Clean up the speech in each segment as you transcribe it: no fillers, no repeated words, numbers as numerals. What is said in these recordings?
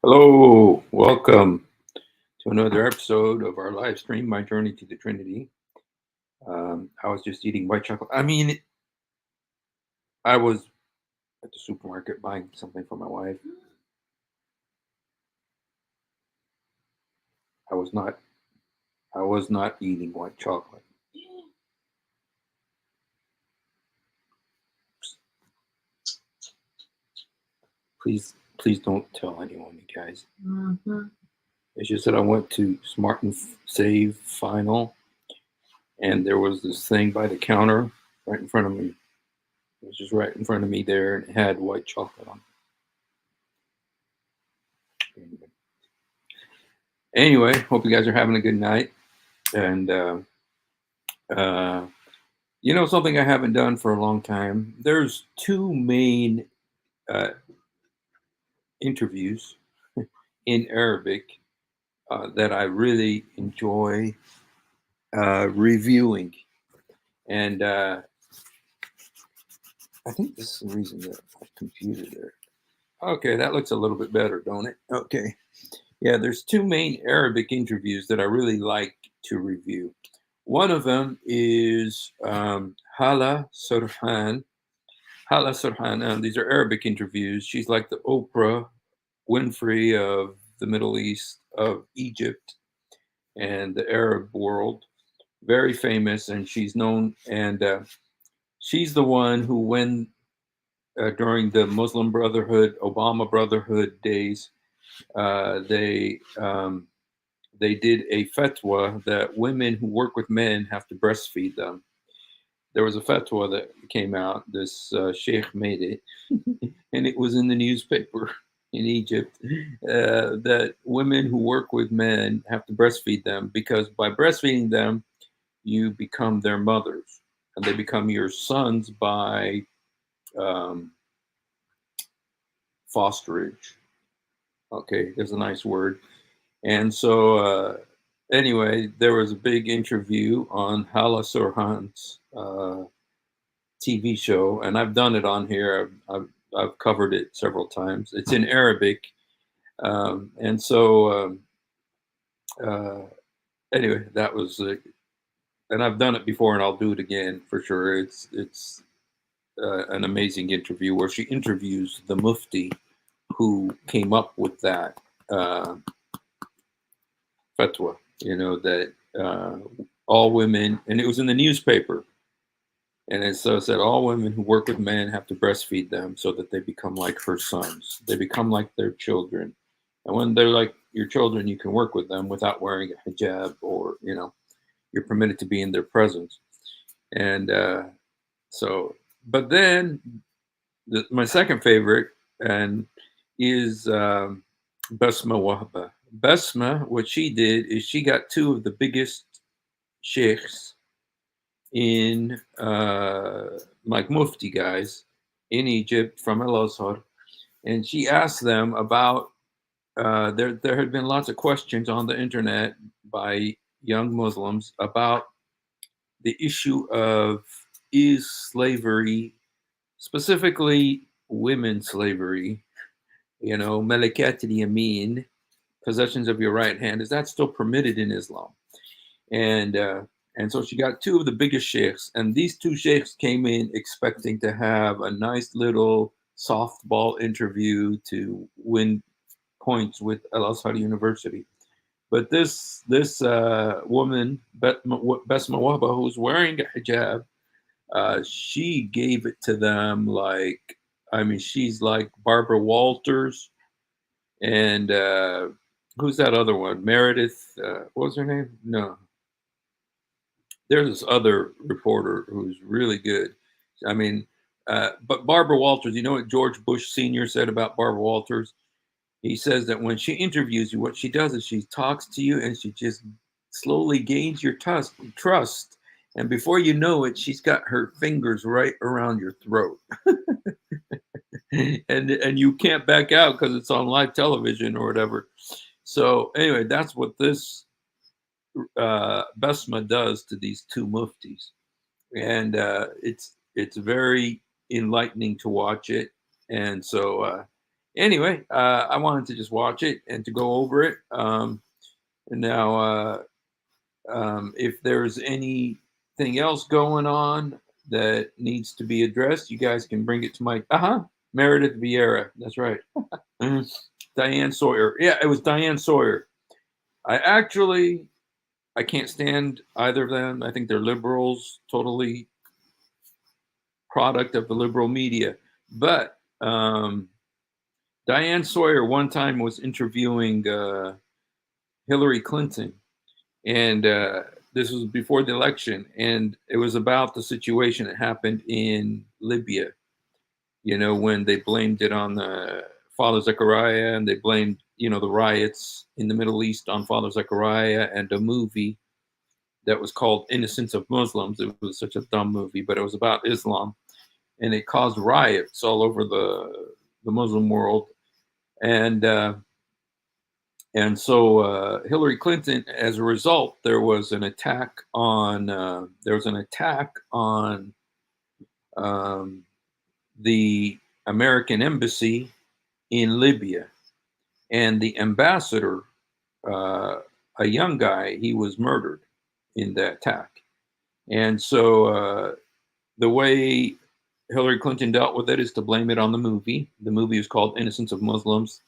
Hello, welcome to another episode of our live stream, My Journey to the Trinity. I was just eating white chocolate. I was at the supermarket buying something for my wife. I was not. I was not eating white chocolate. Please don't tell anyone, you guys. It's just that I went to Smart and Save Final, and there was this thing by the counter right in front of me. It was just right in front of me there, and it had white chocolate on it. Anyway, hope you guys are having a good night. And uh, something I haven't done for a long time. There's two main uh, interviews in Arabic that I really enjoy reviewing, and I think this is the reason that my computer there. Okay, that looks a little bit better, don't it? Okay, yeah. There's two main Arabic interviews that I really like to review. One of them is Hala Surhan. Hala Surhan, these are Arabic interviews. She's like the Oprah Winfrey of the Middle East, of Egypt, and the Arab world. Very famous, and she's known, and she's the one who, when during the Muslim Brotherhood, Obama Brotherhood days, they did a fatwa that women who work with men have to breastfeed them. There was a fatwa that came out. This sheikh made it, and it was in the newspaper in Egypt that women who work with men have to breastfeed them because by breastfeeding them, you become their mothers, and they become your sons by um, fosterage. Okay, there's a nice word. And so, anyway, there was a big interview on Hala Surhan's TV show, and I've done it on here. I've covered it several times. It's in Arabic, and so uh, anyway, that was, and I've done it before, and I'll do it again for sure. It's an amazing interview where she interviews the Mufti who came up with that uh, fatwa. That all women, and it was in the newspaper. And it so said all women who work with men have to breastfeed them so that they become like her sons. They become like their children. And when they're like your children, you can work with them without wearing a hijab, or you're permitted to be in their presence. And so, but then my second favorite and is Basma Wahba. Basma, what she did is she got two of the biggest sheikhs in like Mufti guys in Egypt from Al Azhar, and she asked them about. There had been lots of questions on the internet by young Muslims about the issue of, is slavery, specifically women slavery, Malakat al-Yamin, possessions of your right hand, is that still permitted in Islam? And and so she got two of the biggest sheikhs, and these two sheikhs came in expecting to have a nice little softball interview to win points with Al Azhar University. But this woman, Basma Wahba, who's wearing a hijab, she gave it to them like, I mean, she's like Barbara Walters, and who's that other one? Meredith, what was her name? No, there's this other reporter who's really good. I mean, but Barbara Walters, you know what George Bush Sr. said about Barbara Walters? He says that when she interviews you, what she does is she talks to you and she just slowly gains your trust. And before you know it, she's got her fingers right around your throat. and you can't back out because it's on live television or whatever. So anyway, that's what this Besma does to these two muftis, and it's very enlightening to watch it. And so Anyway, I wanted to just watch it and to go over it. And now, if there's anything else going on that needs to be addressed, you guys can bring it to my Meredith Vieira. That's right. Diane Sawyer. Yeah, it was Diane Sawyer. I can't stand either of them. I think they're liberals, totally product of the liberal media. But Diane Sawyer one time was interviewing Hillary Clinton, and this was before the election, and it was about the situation that happened in Libya. You know, when they blamed it on Father Zechariah, and they blamed, you know, the riots in the Middle East on Father Zechariah, and a movie that was called Innocence of Muslims. It was such a dumb movie, but it was about Islam, and it caused riots all over the Muslim world. And so Hillary Clinton, as a result, there was an attack on um, the American embassy in Libya, and the ambassador, a young guy, he was murdered in that attack. And so the way Hillary Clinton dealt with it is to blame it on the movie. The movie is called Innocence of Muslims.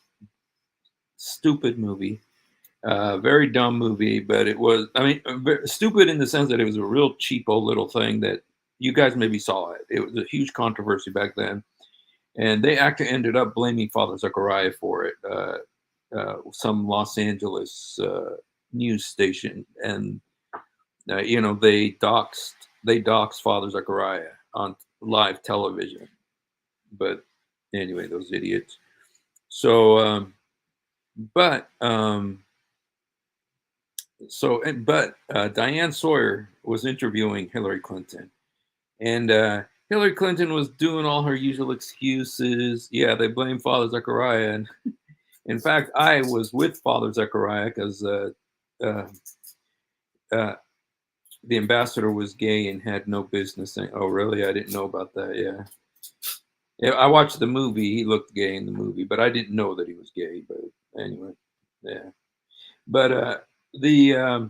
Stupid movie. Very dumb movie, but it was, I mean, stupid in the sense that it was a real cheapo little thing that you guys maybe saw it. It was a huge controversy back then. And they actually ended up blaming Father Zechariah for it. Some Los Angeles news station. And, you know, they doxed Father Zechariah on live television. But anyway, those idiots. So, but Diane Sawyer was interviewing Hillary Clinton, and Hillary Clinton was doing all her usual excuses. Yeah, they blame Father Zechariah, and in fact, I was with Father Zechariah because uh, the ambassador was gay and had no business. Oh, really? I didn't know about that. Yeah. Yeah, I watched the movie. He looked gay in the movie, but I didn't know that he was gay. But anyway, yeah. But the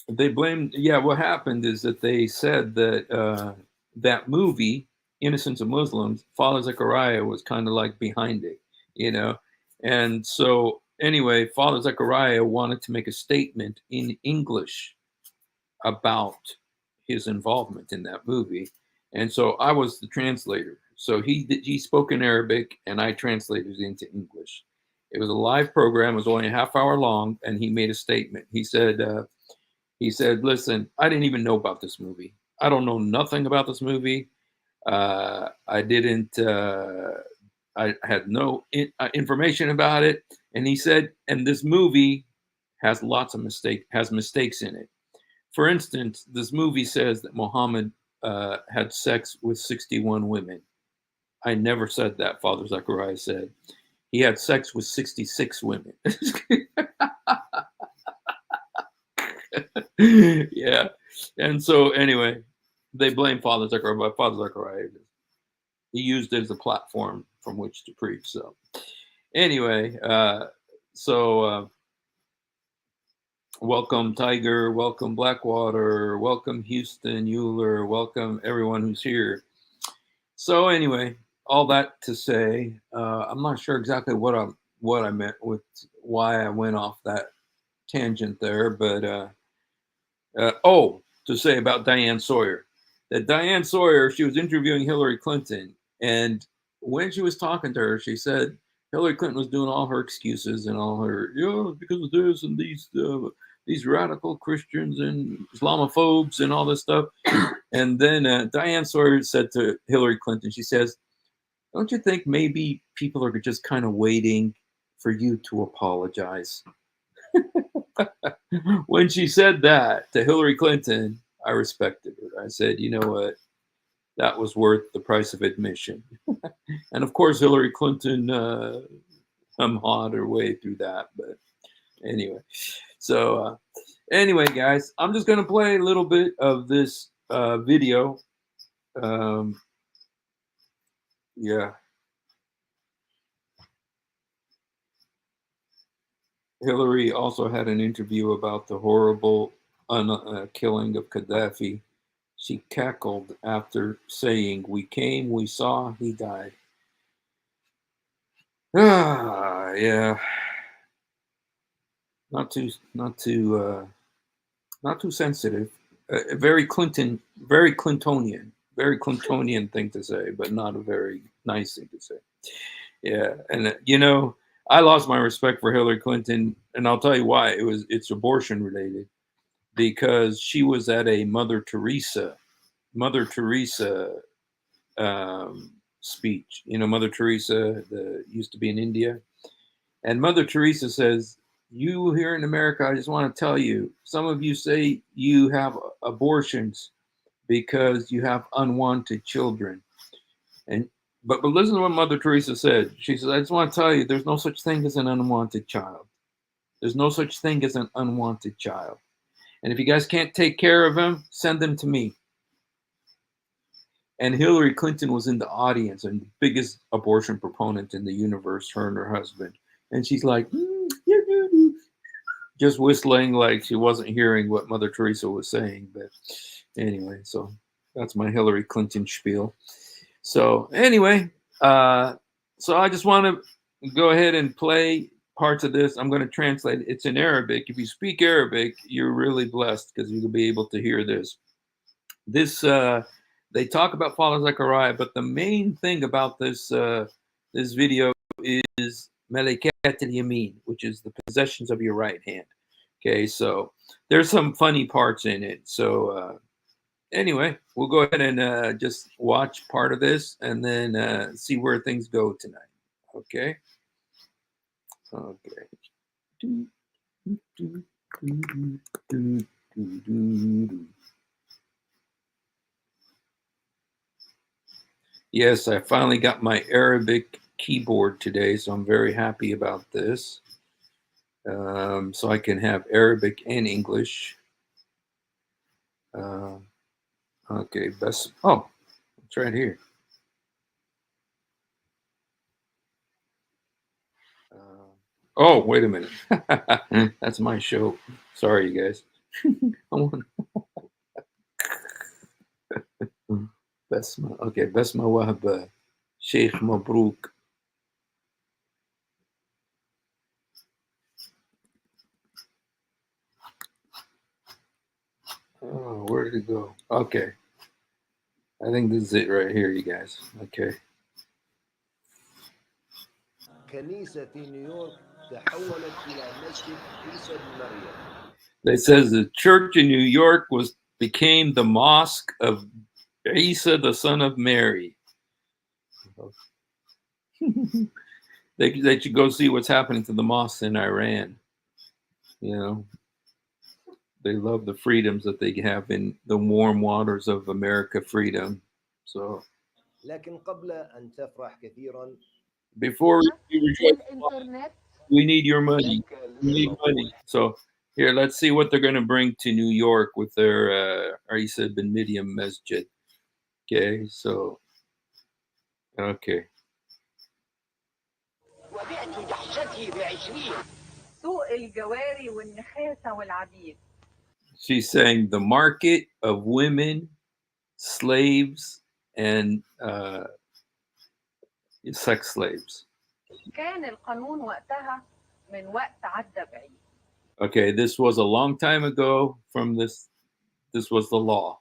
they blamed. Yeah, what happened is that they said that that movie, Innocence of Muslims, Father Zechariah was kind of like behind it, you know. And so anyway, Father Zechariah wanted to make a statement in English about his involvement in that movie, and so I was the translator. So he spoke in Arabic, and I translated it into English. It was a live program. It was only a half hour long, and he made a statement. He said, "Listen, I didn't even know about this movie. I don't know nothing about this movie. I didn't. I had no information about it." And he said, "And this movie has lots of mistakes in it. For instance, this movie says that Muhammad had sex with 61 women. I never said that." Father Zechariah said he had sex with 66 women. Yeah. And so anyway, they blame Father Zechariah, but Father Zechariah, he used it as a platform from which to preach. So anyway, welcome Tiger, welcome Blackwater, welcome Houston Euler, welcome everyone who's here. So anyway, all that to say, I'm not sure exactly what I meant with why I went off that tangent there, but to say about Diane Sawyer, that Diane Sawyer, she was interviewing Hillary Clinton, and when she was talking to her, she said Hillary Clinton was doing all her excuses and all her, because of this and these radical Christians and Islamophobes and all this stuff. And then Diane Sawyer said to Hillary Clinton, she says, "Don't you think maybe people are just kind of waiting for you to apologize?" When she said that to Hillary Clinton, I respected her. I said, "You know what? That was worth the price of admission." And of course, Hillary Clinton hummed her way through that. But anyway, so anyway, guys, I'm just going to play a little bit of this video. Yeah. Hillary also had an interview about the horrible killing of Gaddafi. She cackled after saying, "We came, we saw, he died." Ah, yeah, not too, not too, not too sensitive. Very very Clintonian thing to say, but not a very nice thing to say. Yeah, and I lost my respect for Hillary Clinton, and I'll tell you why. It's abortion related because she was at a Mother Teresa speech. Mother Teresa used to be in India, and Mother Teresa says, "You here in America, I just want to tell you, some of you say you have abortions because you have unwanted children." And but listen to what Mother Teresa said. She says, "I just want to tell you, there's no such thing as an unwanted child. There's no such thing as an unwanted child. And if you guys can't take care of them, send them to me." And Hillary Clinton was in the audience and the biggest abortion proponent in the universe, her and her husband. And she's like, just whistling like she wasn't hearing what Mother Teresa was saying. But anyway, so that's my Hillary Clinton spiel. So anyway, so I just want to go ahead and play parts of this. I'm going to translate. It's in Arabic. If you speak Arabic, you're really blessed because you'll be able to hear this. They talk about Father Zechariah, but the main thing about this video is Malakat al-Yamin, which is the possessions of your right hand. Okay, so there's some funny parts in it. So anyway, we'll go ahead and just watch part of this and then see where things go tonight. Okay. Okay. Yes, I finally got my Arabic keyboard today, so I'm very happy about this. So I can have Arabic and English. Okay, best. Oh, it's right here. Oh, wait a minute. That's my show. Sorry, you guys. Basma. Okay, Basma Wahba. Sheikh Mabruk. Oh, where did it go? Okay. I think this is it right here, you guys. Okay. كنيسة في نيويورك تحولت إلى مسجد عيسى بن مريم. It says the church in New York became the mosque of Isa, the son of Mary. They should go see what's happening to the mosques in Iran. They love the freedoms that they have in the warm waters of America freedom. So لكن قبل أن تفرح كثيرا before we need your money. We need money. So here, let's see what they're going to bring to New York with their Isa bin Midyam Masjid. Okay, so okay. She's saying the market of women, slaves, and sex slaves. Okay, this was a long time ago from this was the law.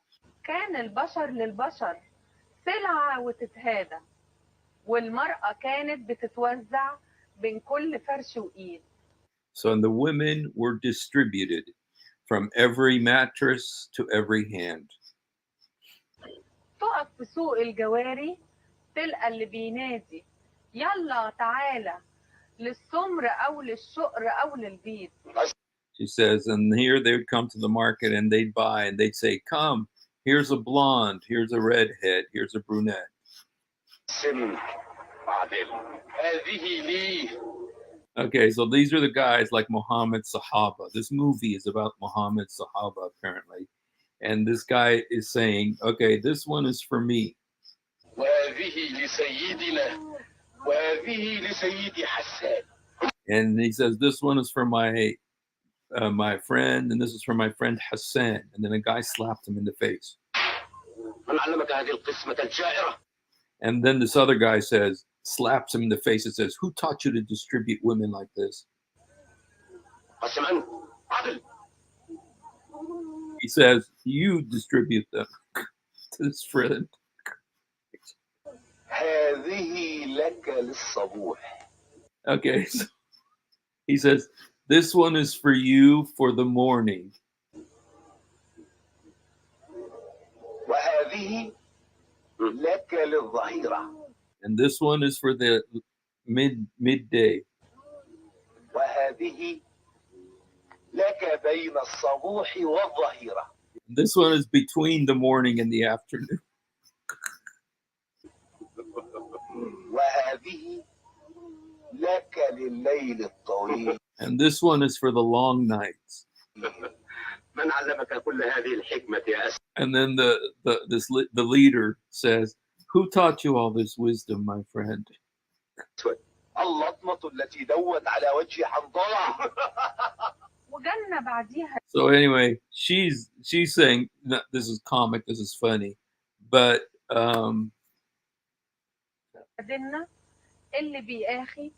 So and the women were distributed from every mattress to every hand. She says, and here they would come to the market and they'd buy and they'd say, "Come, here's a blonde, here's a redhead, here's a brunette." Okay, so these are the guys like Muhammad Sahaba. This movie is about Muhammad Sahaba, apparently. And this guy is saying, okay, this one is for me. And he says, this one is for my friend, and this is for my friend Hassan. And then a guy slapped him in the face. And then this other guy slaps him in the face and says, who taught you to distribute women like this? He says, you distribute them to his friend. Okay, so he says, this one is for you for the morning. And this one is for the midday. And this one is between the morning and the afternoon. And this one is for the long nights. And then the leader says, who taught you all this wisdom, my friend? So anyway, she's saying, this is comic, this is funny, but اللي بياخي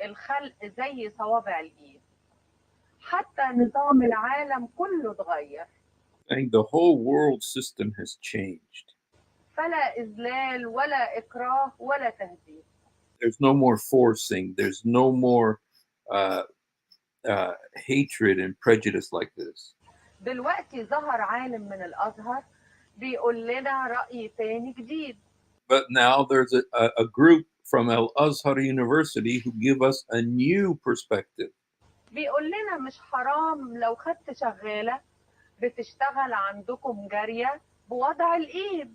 الخلق زي صوابع الايد حتى نظام العالم كله اتغير. And the whole world system has changed. فلا إذلال ولا إكراه ولا تهديد. There's no more forcing. There's no more hatred and prejudice like this. دلوقتي ظهر عالم من الأزهر بيقول لنا رأي تاني جديد. But now there's a group from Al-Azhar University who give us a new perspective. بيقول لنا مش حرام لو خدت شغالة بتشتغل عندكم جارية بوضع الإيد.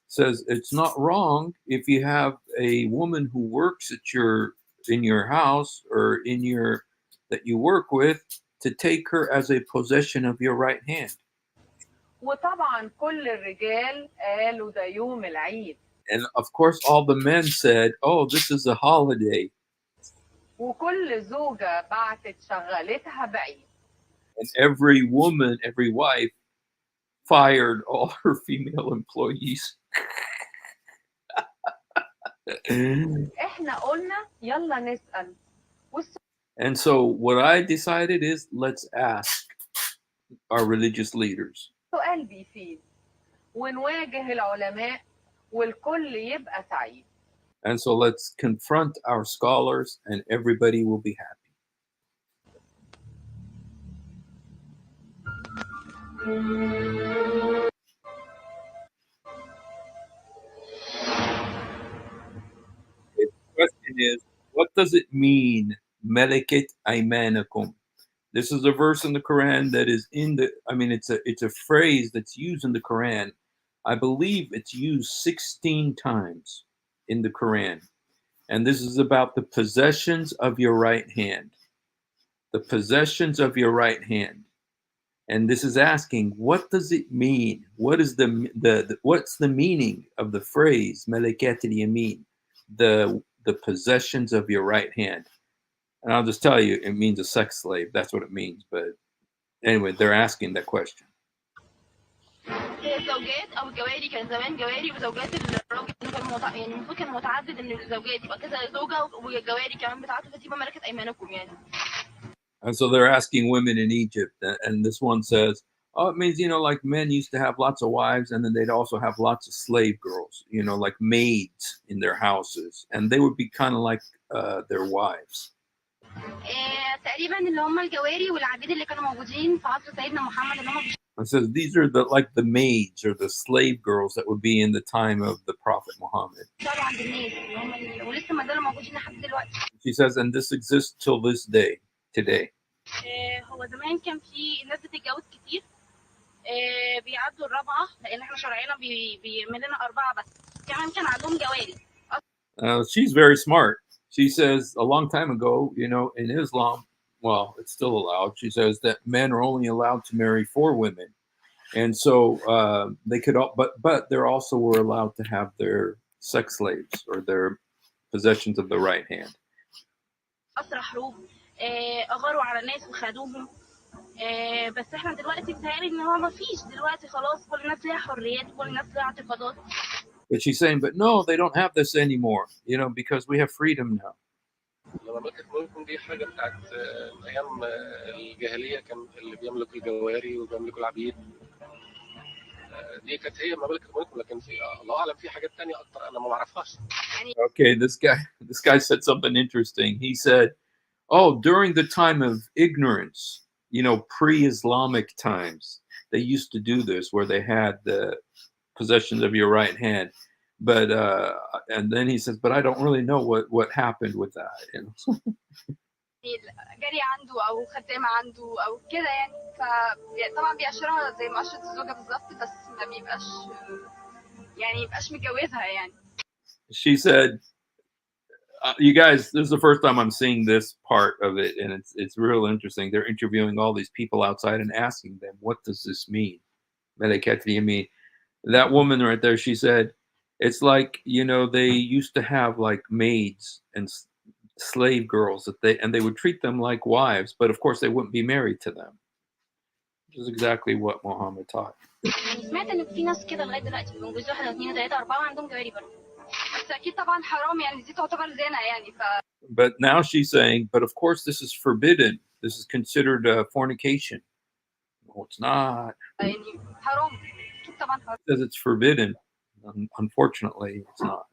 Says it's not wrong if you have a woman who works in your house or that you work with to take her as a possession of your right hand. وطبعا كل الرجال قالوا ده يوم العيد. And of course, all the men said, oh, this is a holiday. وكل زوجة بعتت شغالتها بعيد. And every woman, every wife, fired all her female employees. إحنا قلنا يلا نسأل. And so what I decided is, let's ask our religious leaders. سؤال بيفيد ونواجه العلماء والكل يبقى سعيد. And so let's confront our scholars and everybody will be happy. The question is, what does it mean, Meliket Aymanakum? This is a verse in the Quran that is it's a phrase that's used in the Quran. I believe it's used 16 times in the Quran. And this is about the possessions of your right hand. The possessions of your right hand. And this is asking, what does it mean? What is what's the meaning of the phrase Malakat al-Yamin, the possessions of your right hand? And I'll just tell you, it means a sex slave. That's what it means. But anyway, they're asking that question. الزوجات او الجواري كان زمان جواري وزوجات الراجل كان يعني المفروض كان متعدد ان الزوجات يبقى كذا زوجه والجواري كمان بتاعته فتبقى ملكه ايمانكم يعني. And so they're asking women in Egypt, and this one says, oh, it means, like men used to have lots of wives, and then they'd also have lots of slave girls, like maids in their houses, and they would be kind of like their wives. تقريبا اللي هم الجواري والعبيد اللي كانوا موجودين في عصر سيدنا محمد اللي هم It says these are the maids or the slave girls that would be in the time of the Prophet Muhammad. She says, and this exists till this day, today. هو زمان كان في الناس بتتجوز كتير بيعدوا الرابعه لان احنا شرعنا بيعمل لنا اربعه بس كمان كان عندهم جواري. She's very smart. She says a long time ago, in Islam, well, it's still allowed. She says that men are only allowed to marry 4 women. And so they could, but they also were allowed to have their sex slaves or their possessions of the right hand. اسرى حروب، اغاروا على ناس وخدوهم. بس احنا دلوقتي بتهيألي ان هو ما فيش دلوقتي، خلاص كل الناس ليها حريات، كل الناس ليها اعتقادات. But she's saying, but no, they don't have this anymore, because we have freedom now. لما ملكة ملكهم دي حاجة بتاعت أيام الجاهلية، كان اللي بيملك الجواري وبيملك العبيد. دي كانت هي مملكة ملكهم، لكن في الله أعلم في حاجات تانية أكتر أنا ما أعرفهاش. Okay, this guy said something interesting. He said, oh, during the time of ignorance, pre-Islamic times, they used to do this where they had the possessions of your right hand. But and then he says, but I don't really know what happened with that. جري عنده او خدامه عنده او كده يعني، فطبعا بيقشرها زي مقشره الزوجه بالظبط، بس ما بيبقاش متجوزها يعني. She said, you guys, this is the first time I'm seeing this part of it, and it's real interesting. They're interviewing all these people outside and asking them, what does this mean? That woman right there, she said, it's like, they used to have like maids and slave girls and they would treat them like wives, but of course they wouldn't be married to them. Which is exactly what Muhammad taught. يعني سمعت ان في ناس كده لغايه دلوقتي بيتجوزوا واحده واثنين وثلاثه واربعه وعندهم جواري برضه، بس اكيد طبعا حرام يعني، دي تعتبر زنا يعني. But now she's saying, but of course this is forbidden. This is considered fornication. No, it's not. يعني حرام، اكيد طبعا حرام. It says it's forbidden. Unfortunately, it's not.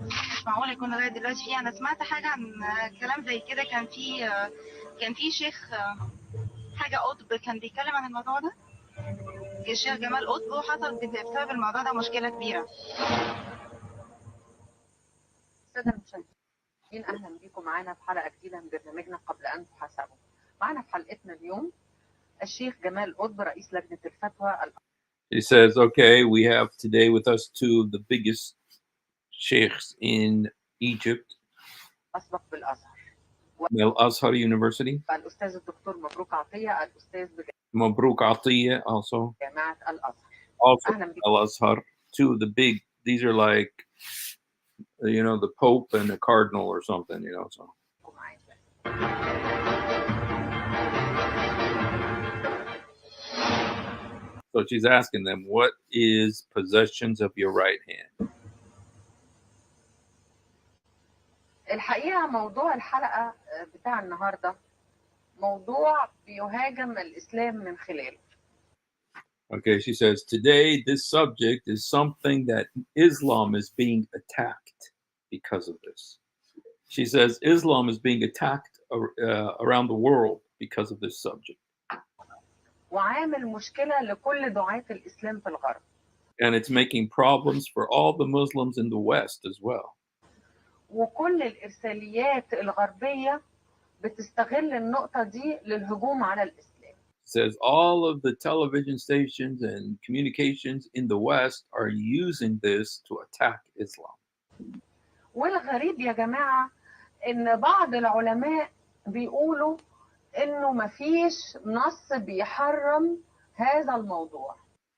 مش معقول يكون لغايه دلوقتي فيه. انا سمعت حاجه عن كلام زي كده، كان في شيخ حاجه قطب كان بيتكلم عن الموضوع ده، الشيخ جمال قطب، وحصل بسبب الموضوع ده مشكله كبيره. السادة المشاهدين، أهلا بكم معانا في حلقة جديدة من برنامجنا قبل أن تحاسبوا. معنا في حلقتنا اليوم الشيخ جمال قطب رئيس لجنة الفتوى. He says, okay, we have today with us two of the biggest sheikhs in Egypt. أسبق بالأزهر. Al-Azhar University. الأستاذ الدكتور مبروك عطية، الأستاذ Mabrouk Atiyah also. بجامعة الأزهر. Also Al-Azhar. Two of the big, these are like, the Pope and the Cardinal or something, so. So she's asking them, what is possessions of your right hand? الحقيقة موضوع الحلقة بتاع النهاردة موضوع بيهاجم الإسلام من خلاله. Okay, she says, today this subject is something that Islam is being attacked because of this. She says Islam is being attacked around the world because of this subject. وعامل مشكلة لكل دعاة الإسلام في الغرب. And it's making problems for all the Muslims in the West as well. وكل الإرساليات الغربية بتستغل النقطة دي للهجوم على الإسلام. Says all of the television stations and communications in the West are using this to attack Islam. والغريب يا جماعة إن بعض العلماء بيقولوا إنه مفيش نص بيحرم هذا الموضوع.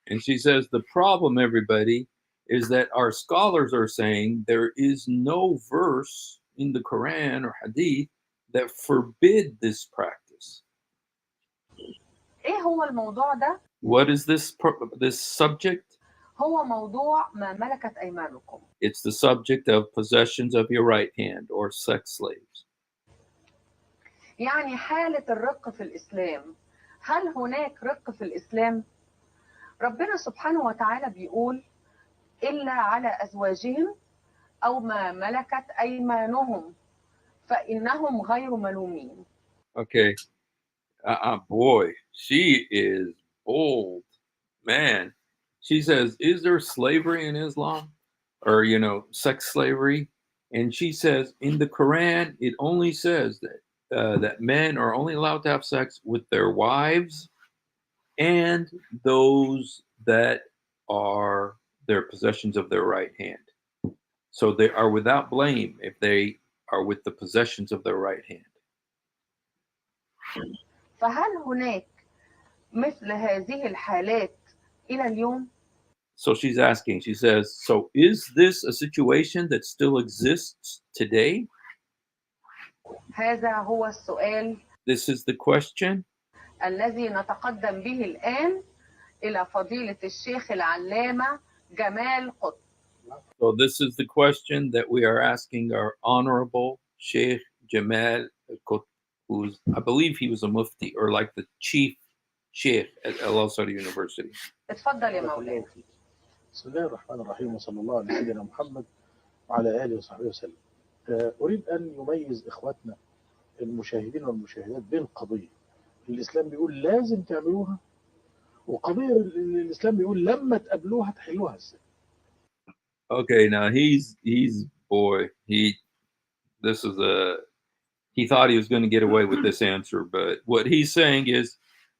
And she says the problem, everybody, is that our scholars are saying there is no verse in the Quran or Hadith that forbid this practice. إيه هو الموضوع ده؟ What is this subject? هو موضوع ما ملكت أيمانكم. It's the subject of possessions of your right hand or sex slaves. يعني حالة الرق في الإسلام، هل هناك رق في الإسلام؟ ربنا سبحانه وتعالى بيقول إلا على أزواجهم أو ما ملكت أيمانهم فإنهم غير ملومين. Okay. Boy, she is bold. Man. She says, is there slavery in Islam? Or, sex slavery? And she says, in the Quran, it only says that men are only allowed to have sex with their wives and those that are their possessions of their right hand. So they are without blame if they are with the possessions of their right hand. فهل هناك مثل هذه الحالات إلى اليوم؟ So she's asking, she says, so is this a situation that still exists today? هذا هو السؤال This is the question. الذي نتقدم به الآن إلى فضيلة الشيخ العلامة جمال قطب. So this is the question that we are asking our honorable Sheikh Jamal Qutb, who's, I believe he was a mufti or like the chief sheikh at Al Azhar University. اتفضل يا مولانا. بسم الله الرحمن الرحيم وصلى الله على سيدنا محمد وعلى آله وصحبه وسلم. أريد أن يميز إخواتنا المشاهدين والمشاهدات بين قضية الإسلام بيقول لازم تعملوها وقضية الإسلام بيقول لما تقابلوها تحلوها إزاي. Okay, now he's boy, he thought he was going to get away with this answer, but what he's saying is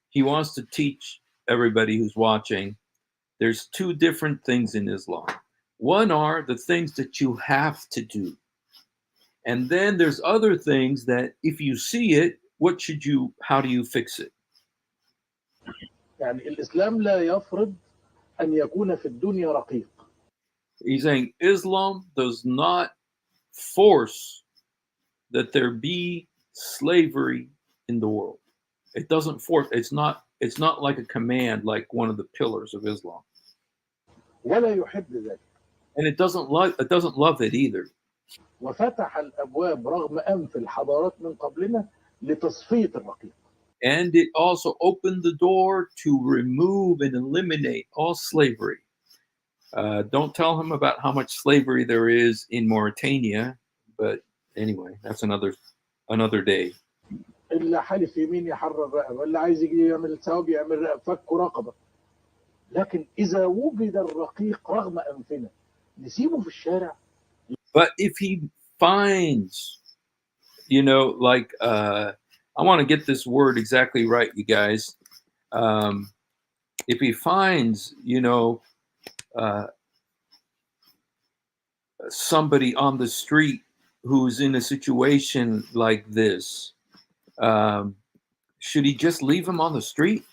he wants to teach everybody who's watching there's two different things in Islam. One are the things that you have to do. And then there's other things that if you see it, how do you fix it? يعني الإسلام لا يفرض أن يكون في الدنيا رقيق. He's saying Islam does not force that there be slavery in the world. It doesn't force. It's not like a command, like one of the pillars of Islam. ولا يحب ذلك. And it doesn't love it either. وفتح الأبواب رغم أنف الحضارات من قبلنا لتصفية الرقيق. And it also opened the door to remove and eliminate all slavery. Don't tell him about how much slavery there is in Mauritania, but anyway, that's another day. اللي حالف يمين يحرر رقبة، اللي عايز يجي يعمل ثواب يعمل رقبة، فك رقبة. لكن إذا وجد الرقيق رغم أنفنا نسيبه في الشارع. But if he finds, like I want to get this word exactly right, you guys. If he finds, somebody on the street who's in a situation like this, should he just leave him on the street?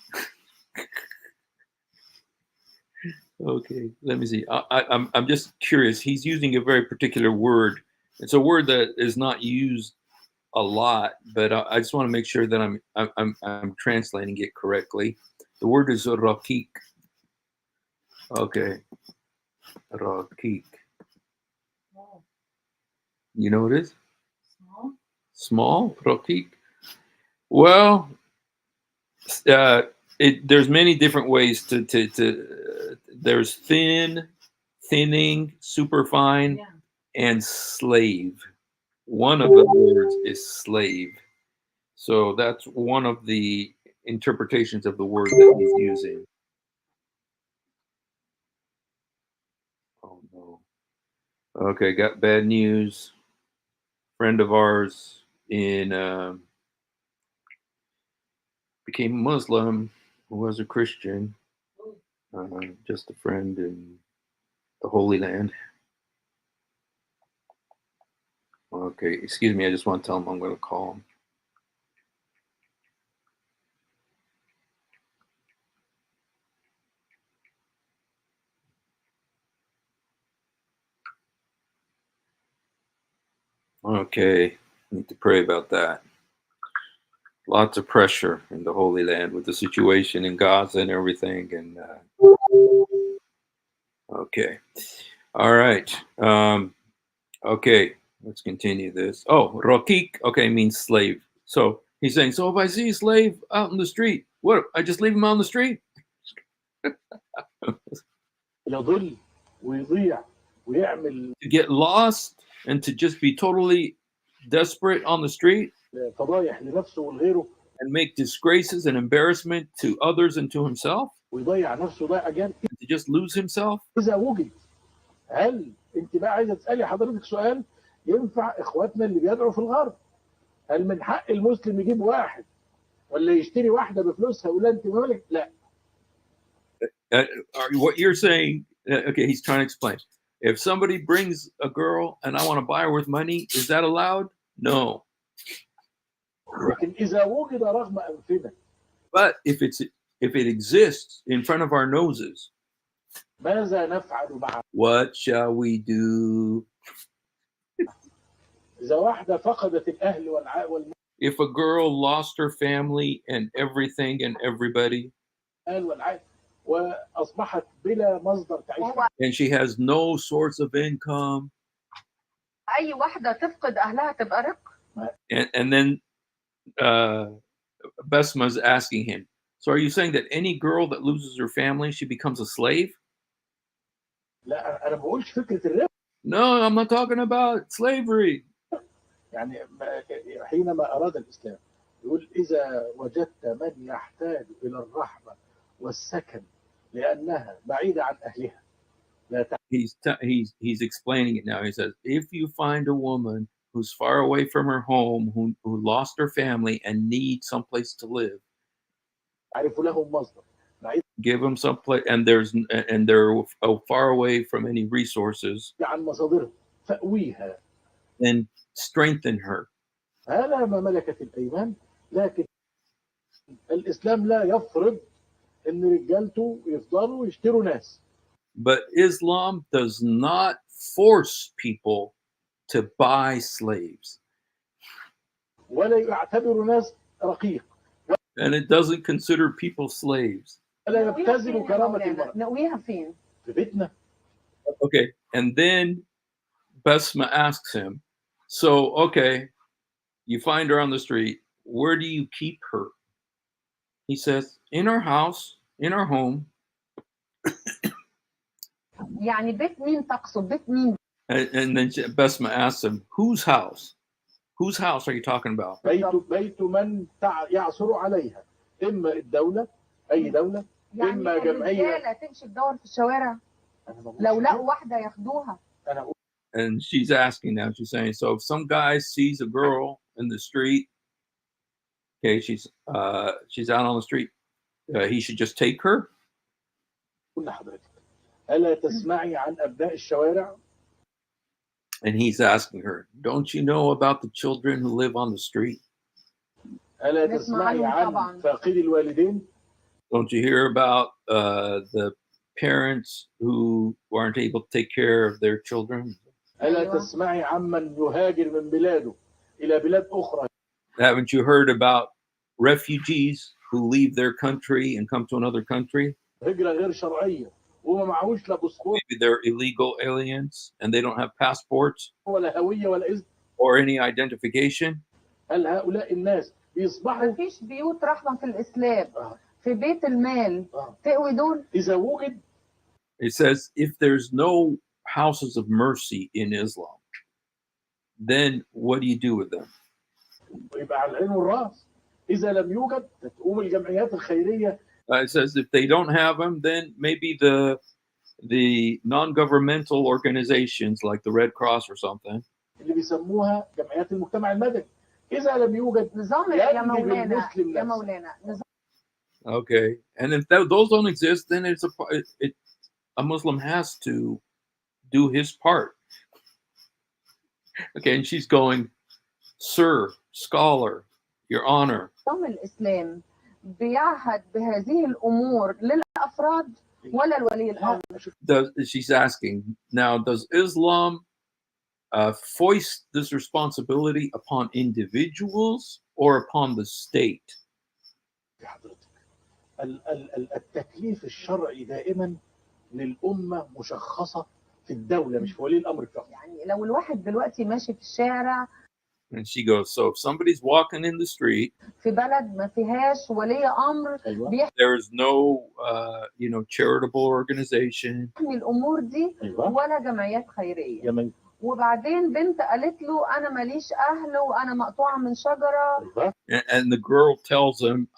Okay, let me see. I'm just curious. He's using a very particular word. It's a word that is not used a lot, but I just want to make sure that I'm translating it correctly. The word is raqiq. Okay, raqiq. You know what it is? Small, raqiq. Well, there's many different ways to there's thinning, superfine, and slave. One of the words is slave. So that's one of the interpretations of the word that he's using. Oh no. Okay, got bad news. Friend of ours became Muslim, who was a Christian, just a friend in the Holy Land. Okay, excuse me, I just want to tell him I'm going to call him. Okay, need to pray about that. Lots of pressure in the Holy Land with the situation in Gaza and everything. And okay, all right. Okay, let's continue this. Oh, Raqiq, okay, means slave. So he's saying, so if I see a slave out in the street, what? I just leave him on the street? يضل ويضيع ويعمل To get lost and to just be totally desperate on the street فضايح لنفسه ولغيره and make disgraces and embarrassment to others and to himself, ويضيع نفسه ضيع جامد. to just lose himself. إذا وجد، هل أنت بقى عايزة تسألي حضرتك سؤال ينفع إخواتنا اللي بيدعوا في الغرب؟ هل من حق المسلم يجيب واحد ولا يشتري واحدة بفلوسها ولا أنت مالك؟ لا. What you're saying, okay, he's trying to explain. If somebody brings a girl and I want to buy her with money, is that allowed? No. لكن إذا وجد رغم أنفنا. But if it exists in front of our noses, ماذا نفعل معه؟ what shall we do? إذا واحدة فقدت الأهل If a girl lost her family and everything and everybody, والعائل وأصبحت بلا مصدر تعيش هو and she has no source of income, اي واحده تفقد اهلها تبقى رق. and then Basma's asking him, so are you saying that any girl that loses her family, she becomes a slave? لا أنا ما بقولش فكرة الرق. No, I'm not talking about slavery. يعني حينما أراد الإسلام يقول إذا وجدت من يحتاج إلى الرحمة والسكن لأنها بعيدة عن أهلها لا He's explaining it now. He says, if you find a woman who's far away from her home, who lost her family and needs someplace to live, تعرف لهم مصدر بعيد give them someplace, and they're far away from any resources, عن مصادرهم فأويها. then strengthen her. هذا ما ملكت الأيمان، لكن الإسلام لا يفرض إن رجالته يفضلوا يشتروا ناس. But Islam does not force people to buy slaves. ولا يعتبر ناس رقيق. And it doesn't consider people slaves. ولا يبتذل كرامة المرأة. نقويها فين؟ في بيتنا. Okay, and then Basma asks him, so, okay, you find her on the street. Where do you keep her? He says, in our house, in our home. يعني بيت مين تقصد؟ بيت مين؟ And then Basma asks him, whose house? Whose house are you talking about? بيت من يعثر عليها، إما الدولة أي دولة، إما يعني جمعية. الرجالة تمشي تدور في الشوارع لو لقوا واحدة ياخدوها. And she's asking now, she's saying, so if some guy sees a girl in the street, okay, she's out on the street, he should just take her? قلنا حضرتك ألا تسمعي عن أبناء الشوارع؟ And he's asking her, don't you know about the children who live on the street? ألا تسمعي عن فاقد الوالدين؟ Don't you hear about the parents who aren't able to take care of their children? ألا تسمعي عمن يهاجر من بلاده إلى بلاد أخرى؟ Haven't you heard about refugees who leave their country and come to another country? هجرة غير شرعية وما معهوش لا باسبور. Maybe they're illegal aliens and they don't have passports ولا هوية ولا إذن. or any identification. هل هؤلاء الناس بيصبحوا؟ مفيش بيوت رحمة في الإسلام. في بيت المال تقوي دول. إذا وجد. It says if there's no houses of mercy in Islam, then what do you do with them? يبقى على العين والراس. إذا لم يوجد تقوم الجمعيات الخيرية. It says if they don't have them, then maybe the non-governmental organizations like the Red Cross or something. اللي بيسموها جمعيات المجتمع المدني. إذا لم يوجد نظام يا مولانا يا مولانا نظام. Okay, and if those don't exist, then a Muslim has to do his part. Okay, and she's going, Sir, scholar, Your Honor. نظام الإسلام بيعهد بهذه الأمور للأفراد ولا الولي الأمر. She's asking now, does Islam foist this responsibility upon individuals or upon the state? التكليف الشرعي دائما للأمة مشخصة في الدولة مش في ولي الأمر فقط. يعني لو الواحد دلوقتي ماشي في الشارع. And she goes, so if somebody's walking in the street, في بلد ما فيهاش ولي أمر, there's no charitable organization. الأمور دي ولا جمعيات خيرية. وبعدين بنت قالت له أنا ماليش أهل وأنا مقطوعة من شجرة. And the girl tells him,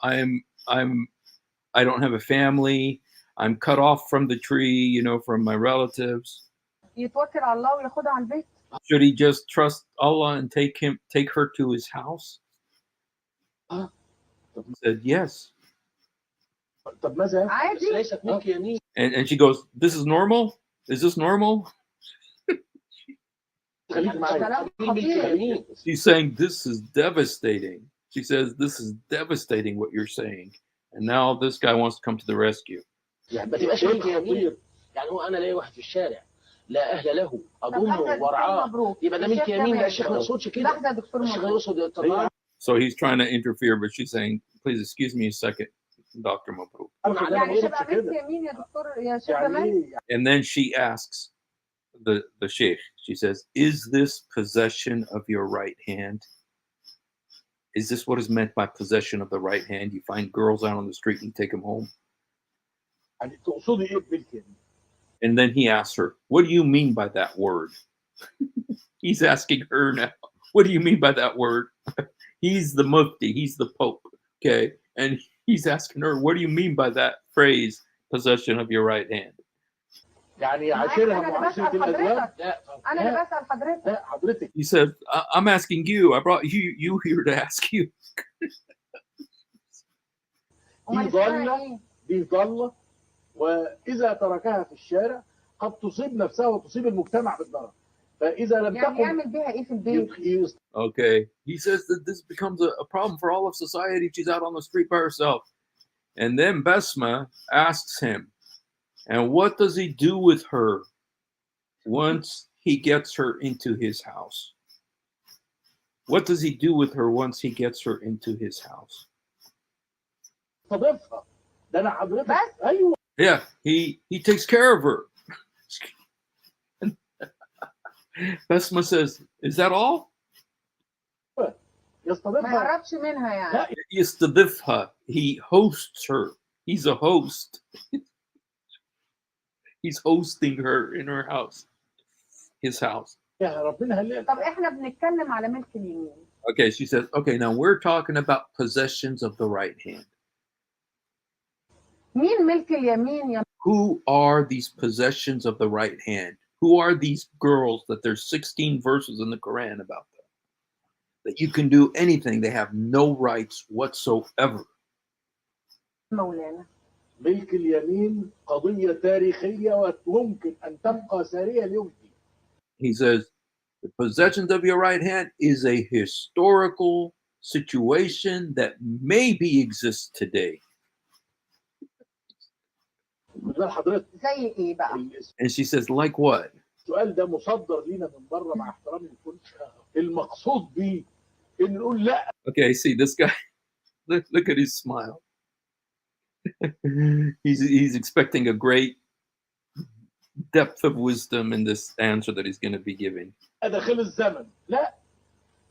I don't have a family. I'm cut off from the tree, from my relatives. يتوكل على الله وياخدها على البيت. Should he just trust Allah and take her to his house? He said yes. And she goes, this is normal? Is this normal? She's saying this is devastating. She says this is devastating what you're saying. And now this guy wants to come to the rescue. يعني ما تبقاش ملك يمين. يعني هو انا لاقي واحد في الشارع لا اهل له طب اضمه لحظه يا دكتور وارعاه مبروك، يبقى ده ملك الشيخ يمين. لا كمان. الشيخ ما يقصدش كده. لحظه يا دكتور الشيخ مبروك. يقصد التطهير So he's trying to interfere, but she's saying, please excuse me a second, Dr. Mabruk. يعني مش هبقى ملك يمين يا دكتور يا شيخ يعني كمان؟ ايه؟ And then she asks the sheikh, she says, is this possession of your right hand? Is this what is meant by possession of the right hand? You find girls out on the street and you take them home? يعني تقصدي ايه بملك يمين؟ And then he asks her, what do you mean by that word? He's asking her now, what do you mean by that word? He's the mufti, he's the pope, okay? And he's asking her, what do you mean by that phrase, possession of your right hand? يعني عاشرها أنا اللي معاشرة بسأل الازواج؟ حضرتك. لا انا اللي بسأل حضرتك. لا حضرتك He said, I'm asking you. I brought you here to ask you. امال دي اسمها ضالة ايه؟ دي ضالة، وإذا تركها في الشارع قد تصيب نفسها وتصيب المجتمع بالضرر، فإذا لم يعني تكن يعمل بيها ايه في البيت؟ Okay. He says that this becomes a problem for all of society. She's out on the street by herself. And then Basma asks him, and what does he do with her once he gets her into his house? What does he do with her once he gets her into his house? تضيفها. ده أنا حضرتك بس أيوه Yeah, he takes care of her. Basma says, is that all? ما يستضيفها. يقربش منها يعني. لا Yastadifha. He hosts her. He's a host. He's hosting her in her house, his house. يا ربنا هلال. طب احنا بنتكلم على ملك اليمين. Okay, she says, okay, now we're talking about possessions of the right hand. مين ملك اليمين يا Who are these possessions of the right hand? Who are these girls that there's 16 verses in the Quran about them? That you can do anything, they have no rights whatsoever. مولانا؟ ملك اليمين قضية تاريخية وممكن أن تبقى سارية اليوم الدين. He says, the possessions of your right hand is a historical situation that maybe exists today. خد حضرتك. زي ايه بقى؟ And she says, like what? السؤال ده مصدر لينا من بره مع احترامي لكل المقصود بيه ان نقول لا. Okay, see this guy. Look at his smile. He's expecting a great depth of wisdom in this answer that he's going to be giving. داخل الزمن لا.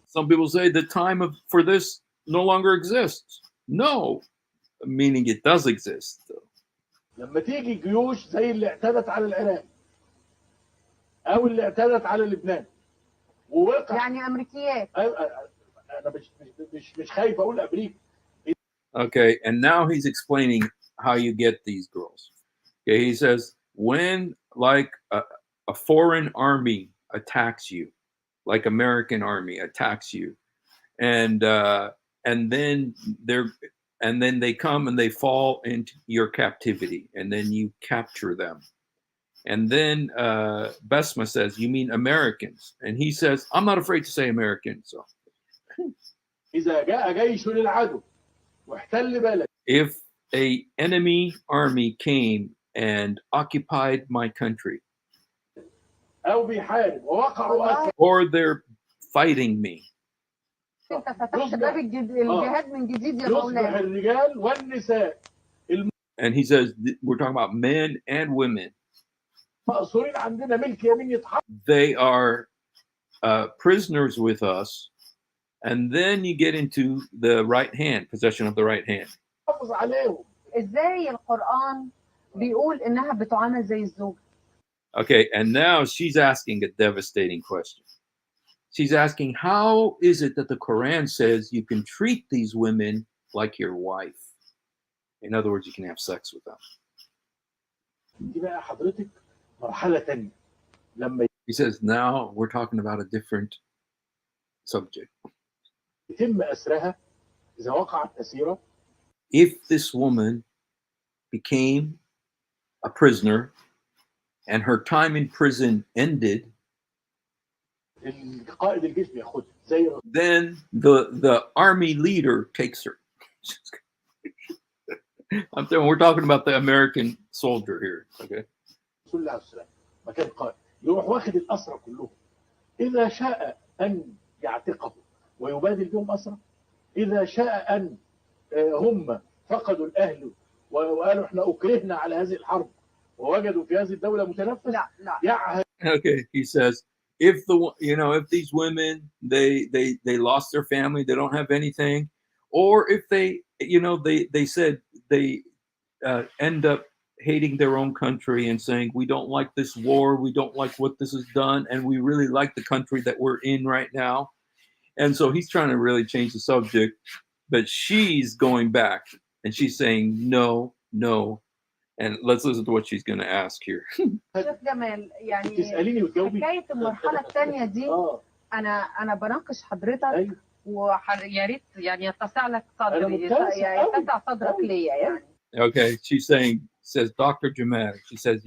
Some people say the time for this no longer exists. No, meaning it does exist. لما تيجي جيوش زي اللي اعتدت على العراق او اللي اعتدت على لبنان ووقع يعني امريكيات. انا مش خايف اقول امريكا. Okay, and now he's explaining how you get these girls. Okay, he says when like a foreign army attacks you, like American army attacks you, and then they come and they fall into your captivity, and then you capture them. And then Basma says, you mean Americans? And he says, I'm not afraid to say Americans. So إذا جاء جيش للعدو واحتل بلد. if a enemy army came and occupied my country, أو بيحارب ووقعوا أسرى. or they're fighting me, انت فتحت باب الجهاد من جديد يا يصبح مولانا. الرجال والنساء and he says we're talking about men and women. مأسورين عندنا ملك يمين يتحط. They are prisoners with us, and then you get into the right hand, possession of the right hand. حافظ عليهم. ازاي القرآن بيقول انها بتعامل زي الزوج؟ Okay, and now she's asking a devastating question. She's asking, how is it that the Quran says you can treat these women like your wife? In other words, you can have sex with them. دي بقى حضرتك مرحلة تانية. لما He says, now we're talking about a different subject. يتم أسرها إذا وقعت أسيرة. If this woman became a prisoner and her time in prison ended, قائد الجيش بياخدها زي then the army leader takes her. We're talking about the American soldier here. Okay. رسول الله عليه السلام مكان قائد. يروح واخد الأسرى كلهم. إذا شاء أن يعتقهم ويبادل بهم أسرى، إذا شاء أن هم فقدوا الأهل وقالوا احنا أكرهنا على هذه الحرب ووجدوا في هذه الدولة متنفس، لا لا يعهد. Okay, he says, if these women they lost their family, they don't have anything, or if they said they end up hating their own country and saying we don't like this war, we don't like what this has done, and we really like the country that we're in right now. And so he's trying to really change the subject, but she's going back and she's saying no, no. And let's listen to what she's going to ask here. شيخ جمال يعني تسأليني وتجاوبي. حكايه المرحله الثانيه دي انا بناقش حضرتك ويا ريت يعني يتسع لك صدري يتسع صدرك ليا يعني. Okay, she's says Dr. Jamal, she says,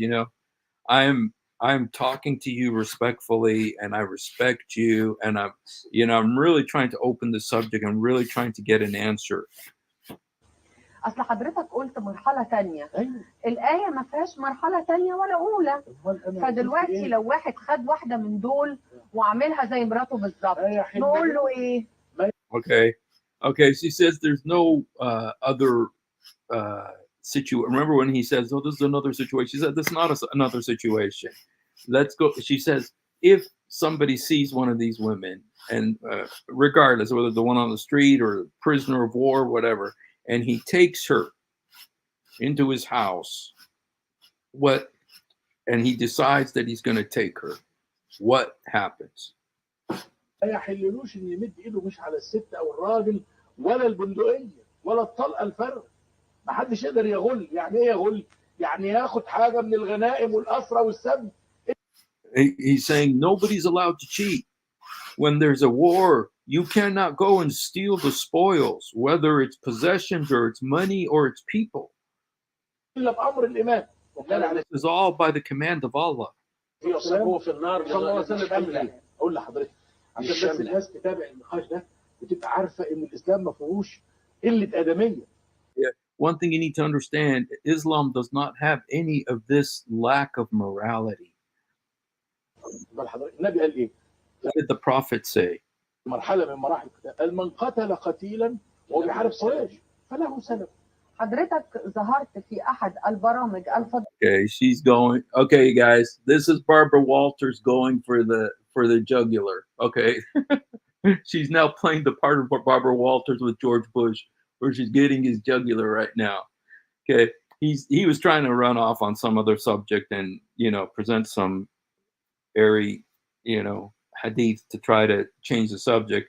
I'm talking to you respectfully and I respect you, and I'm really trying to open the subject. I'm really trying to get an answer. اصل حضرتك قلت مرحله ثانيه، الايه ما فيهاش مرحله ثانيه ولا اولى، فدلوقتي لو واحد خد واحده من دول وعاملها زي مراته بالظبط نقول له ايه؟ Okay, she says there's no other situation. Remember when he says, oh, this is another situation? She said, this is not another situation. Let's go. She says, if somebody sees one of these women, and regardless whether the one on the street or prisoner of war, whatever, and he takes her into his house, and he decides that he's going to take her, what happens? ما يحللوش ان يمد ايده مش على الست او الراجل ولا البندقيه ولا الطلقه الفارغه. ما حدش يقدر يغل. يعني ايه يغل؟ يعني ياخد حاجه من الغنائم والاسرى والسبي. He's saying nobody's allowed to cheat. When there's a war, you cannot go and steal the spoils, whether it's possessions or it's money or it's people. الا بامر الامام. This is all by the command of Allah. هو في النار صلى الله عليه وسلم. اقول لحضرتك عشان بس الناس تتابع النقاش ده وتبقى عارفه ان الاسلام ما فيهوش قله ادميه. One thing you need to understand, Islam does not have any of this lack of morality. النبي قال ايه؟ What did the Prophet say? مرحله من مراحل قال من قتل قتيلا وهو بيحارب قريش فله سلب. حضرتك ظهرت في احد البرامج الفضائيه. Okay, she's going. Okay, guys, this is Barbara Walters going for the jugular. Okay, she's now playing the part of Barbara Walters with George Bush, where she's getting his jugular right now. Okay, he was trying to run off on some other subject and present some airy hadith to try to change the subject,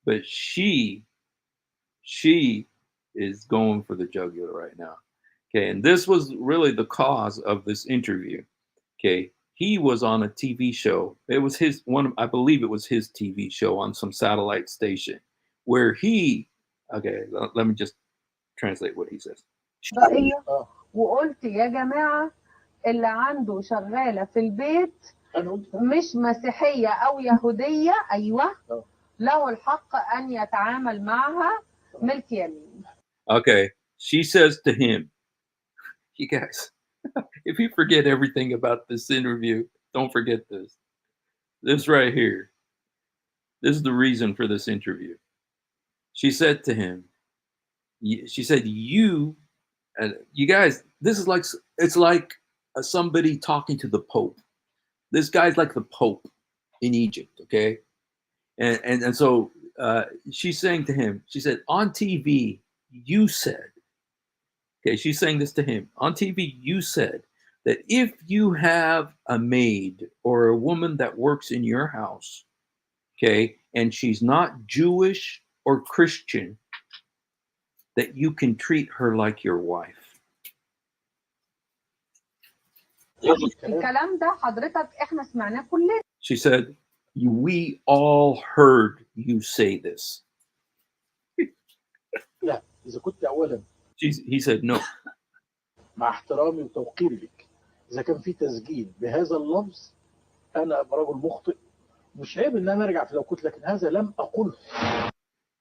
but she is going for the jugular right now. Okay, and this was really the cause of this interview. Okay, he was on a TV show. It was I believe it was his TV show on some satellite station where let me just translate what he says. وقلت يا جماعة اللي عنده شغالة في البيت مش مسيحية أو يهودية أيوة له الحق أن يتعامل معها ملك يمين. Okay, she says to him, you guys, if you forget everything about this interview, don't forget this. This right here. This is the reason for this interview. She said to him, you guys, this is like, it's like somebody talking to the Pope. This guy's like the Pope in Egypt, okay? And so she's saying to him, she said, on TV, you said, okay, she's saying this to him, on TV, you said that if you have a maid or a woman that works in your house, okay, and she's not Jewish or Christian, that you can treat her like your wife. الكلام ده حضرتك احنا سمعناه كلنا. She said, we all heard you say this. لا إذا كنت أولا. He said no. مع احترامي وتوقيري لك إذا كان في تسجيل بهذا اللفظ أنا رجل مخطئ مش عيب إن أنا أرجع في لو كنت لكن هذا لم أقوله.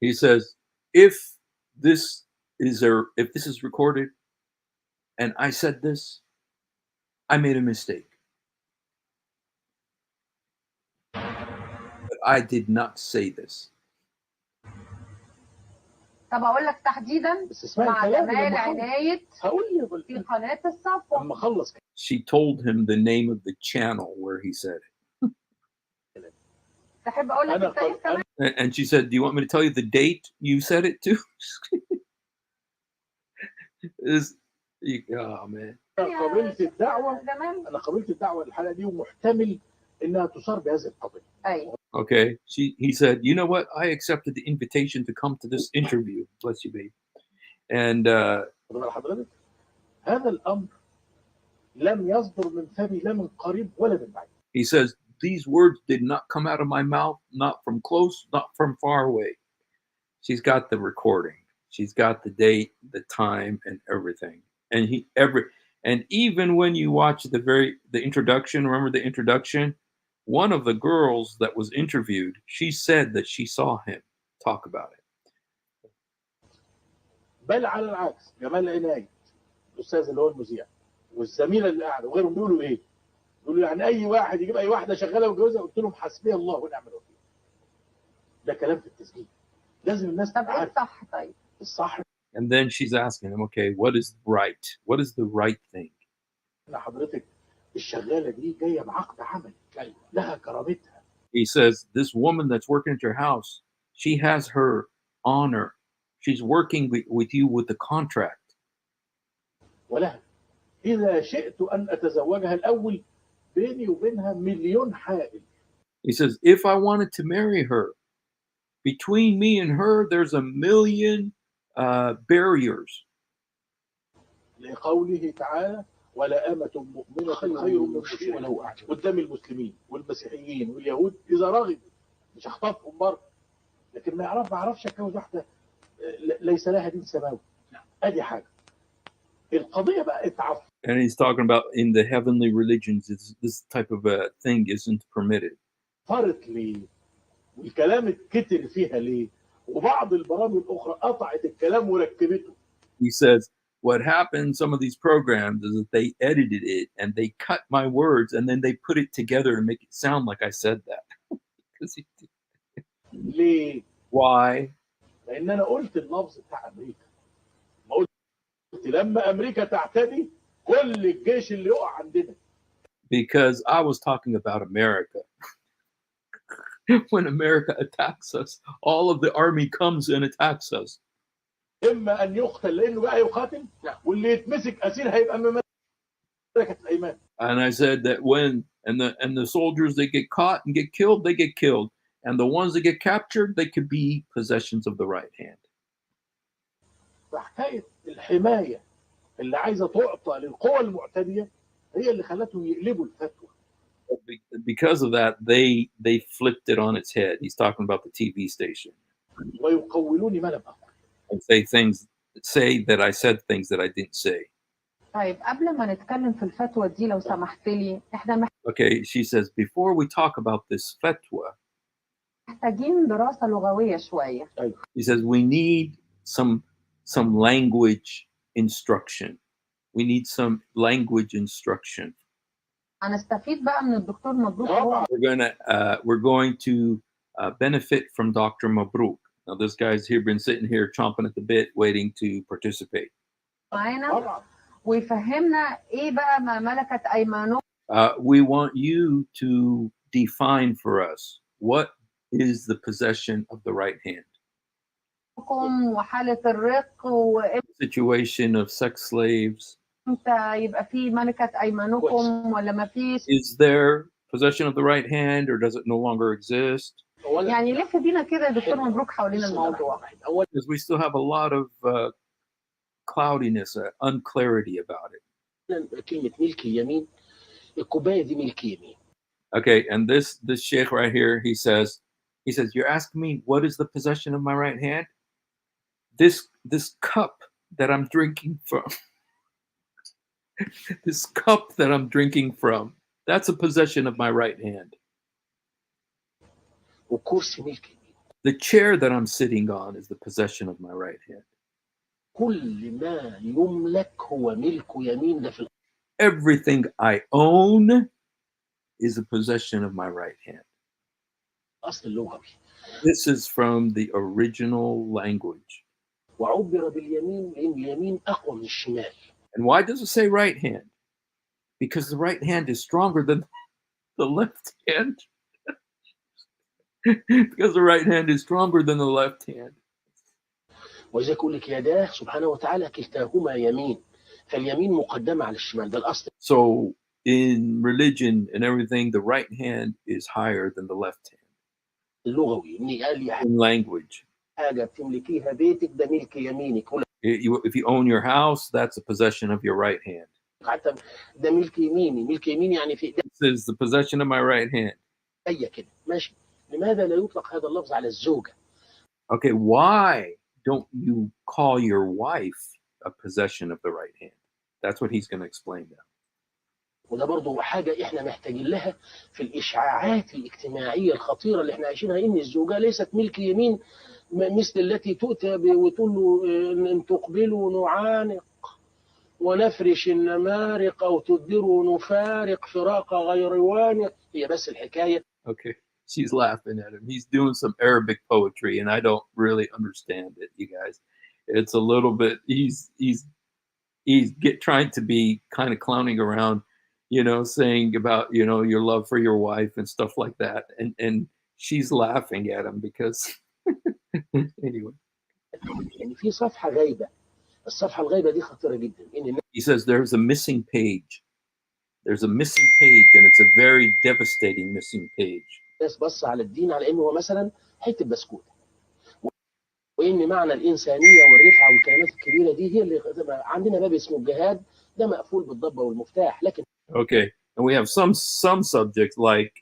He says, if this is recorded and I said this, I made a mistake. I did not say this. طب اقول لك تحديدا بس اسمعي مع كلامي جمال لما اخلص. عناية هقول لي في قناة الصفوة. لما اخلص She told him the name of the channel where he said it. تحب اقول لك أنا التاريخ قل- كمان؟ And she said, do you want me to tell you the date you said it to? Oh, man. انا قبلت الدعوه جمال. انا قبلت الدعوه للحلقه دي ومحتمل انها تثار بهذه القضيه. ايوه. Okay. He said, you know what? I accepted the invitation to come to this interview. Bless you, babe. And خد بال حضرتك هذا الامر لم يصدر من فمي لا من قريب ولا من بعيد. he says, these words did not come out of my mouth, not from close, not from far away. She's got the recording. She's got the date, the time, and everything. And even when you watch the introduction, remember the introduction? One of the girls that was interviewed, she said that she saw him talk about it. بل على العكس جمال عناية الاستاذ اللي هو المذيع والزميله اللي قاعده وغيرهم بيقولوا ايه؟ بيقولوا يعني اي واحد يجيب اي واحده شغاله ويتجوزها. قلت لهم حسبي الله ونعم الوكيل. ده كلام في التسجيل لازم الناس طب تبقى ايه عارفه. الصح طيب؟ الصح And then she's asking him, okay, what is right? What is the right thing? ان حضرتك الشغاله دي جايه بعقد عمل لها كرامتها. He says, this woman that's working at your house, she has her honor. She's working with you with the contract. ولها اذا شئت ان اتزوجها الاول بيني وبينها مليون حائل. He says, if I wanted to marry her, between me and her, there's a million barriers. لقوله تعالى ولا أمة مؤمنة خير من مشركة ولو أعجب. قدام المسلمين والمسيحيين واليهود إذا رغبوا مش هخطفهم بره لكن ما يعرفش اتجوز واحده ليس لها دين سماوي. ادي حاجه. القضيه بقى اتعفى. And he's talking about in the heavenly religions, this type of a thing isn't permitted. فرت ليه؟ والكلام اتكتر فيها ليه؟ وبعض البرامج الاخرى قطعت الكلام وركبته. He says, what happened, some of these programs, is that they edited it and they cut my words and then they put it together and make it sound like I said that. ليه؟ Why? لأن أنا قلت اللفظ بتاع أمريكا. ما قلت لما أمريكا تعتدي كل الجيش اللي يقع عندنا. Because I was talking about America. When America attacks us, all of the army comes and attacks us. إما أن يقتل لأنه بقى يقاتل واللي يتمسك أسير هيبقى من مملكة الأيمان. And I said that when the soldiers that get caught and get killed, they get killed. And the ones that get captured, they could be possessions of the right hand. فحكاية الحماية اللي عايزة تعطى للقوى المعتدية هي اللي خلتهم يقلبوا الفتوى. Because of that, they flipped it on its head. He's talking about the TV station. ويقولوني ما لم أقل. And say that I said things that I didn't say. طيب قبل ما نتكلم في الفتوى دي لو سمحت لي احنا Okay, she says, before we talk about this fatwa, محتاجين دراسة لغوية شوية. he says we need some language instruction. We need some language instruction. هنستفيد بقى من الدكتور مبروك. We're going to benefit from Dr. Mabruk. Now this guy's here been sitting here chomping at the bit waiting to participate. معانا ويفهمنا ايه بقى ما ملكت ايمانكم. We want you to define for us what is the possession of the right hand. وحالة الرق Situation of sex slaves. يبقى في ملكة ايمانكم ولا ما فيش. Is there possession of the right hand or does it no longer exist? يعني لف بينا كده يا دكتور مبروك حوالين الموضوع. Because we still have a lot of cloudiness, unclarity about it. كلمة ملك اليمين الكوباية دي ملك يمين. Okay, and this sheikh right here, he says, you're asking me what is the possession of my right hand? This cup that I'm drinking from, this cup that I'm drinking from, that's a possession of my right hand. وكرسي ملك يمين. The chair that I'm sitting on is the possession of my right hand. كل ما يملك هو ملك يمين ده في. Everything I own is a possession of my right hand. أصل اللغوي. This is from the original language. وعبر باليمين لأن اليمين أقوى من الشمال. And why does it say right hand? Because the right hand is stronger than the left hand. Because the right hand is stronger than the left hand. ولذلك يقول لك يداه سبحانه وتعالى كلتاهما يمين، فاليمين مقدمة على الشمال، ده الأصل. So in religion and everything, the right hand is higher than the left hand. اللغوي إن قال لي In language, حاجة بتملكيها بيتك ده ملك يمينك، if you own your house, that's a possession of your right hand. حتى ده ملك يميني، ملك يميني يعني في This is the possession of my right hand. إيديا كده، ماشي. لماذا لا يطلق هذا اللفظ على الزوجة؟ Okay, why don't you call your wife a possession of the right hand? That's what he's going to explain now. وده برضه حاجة إحنا محتاجين لها في الإشعاعات الاجتماعية الخطيرة اللي إحنا عايشينها، إن الزوجة ليست ملك يمين مثل التي تؤتى وتقول له إن تقبلوا نعانق ونفرش النمارق أو تدبروا نفارق فراق غير وانق. هي بس الحكاية. Okay, she's laughing at him. He's doing some Arabic poetry, and I don't really understand it, you guys. It's a little bit. He's trying to be kind of clowning around, saying about your love for your wife and stuff like that, and she's laughing at him because anyway. يعني في صفحة غايبة، الصفحة الغايبة دي خطيرة جدا. He says there's a missing page. There's a missing page, and it's a very devastating missing page. الناس بص على الدين على إنه هو مثلا حتة بسكوت، وإن معنى الإنسانية والرفعة والكلمات الكبيرة دي هي اللي عندنا باب اسمه الجهاد، ده مقفول بالضبة والمفتاح. لكن Okay, and we have some subjects like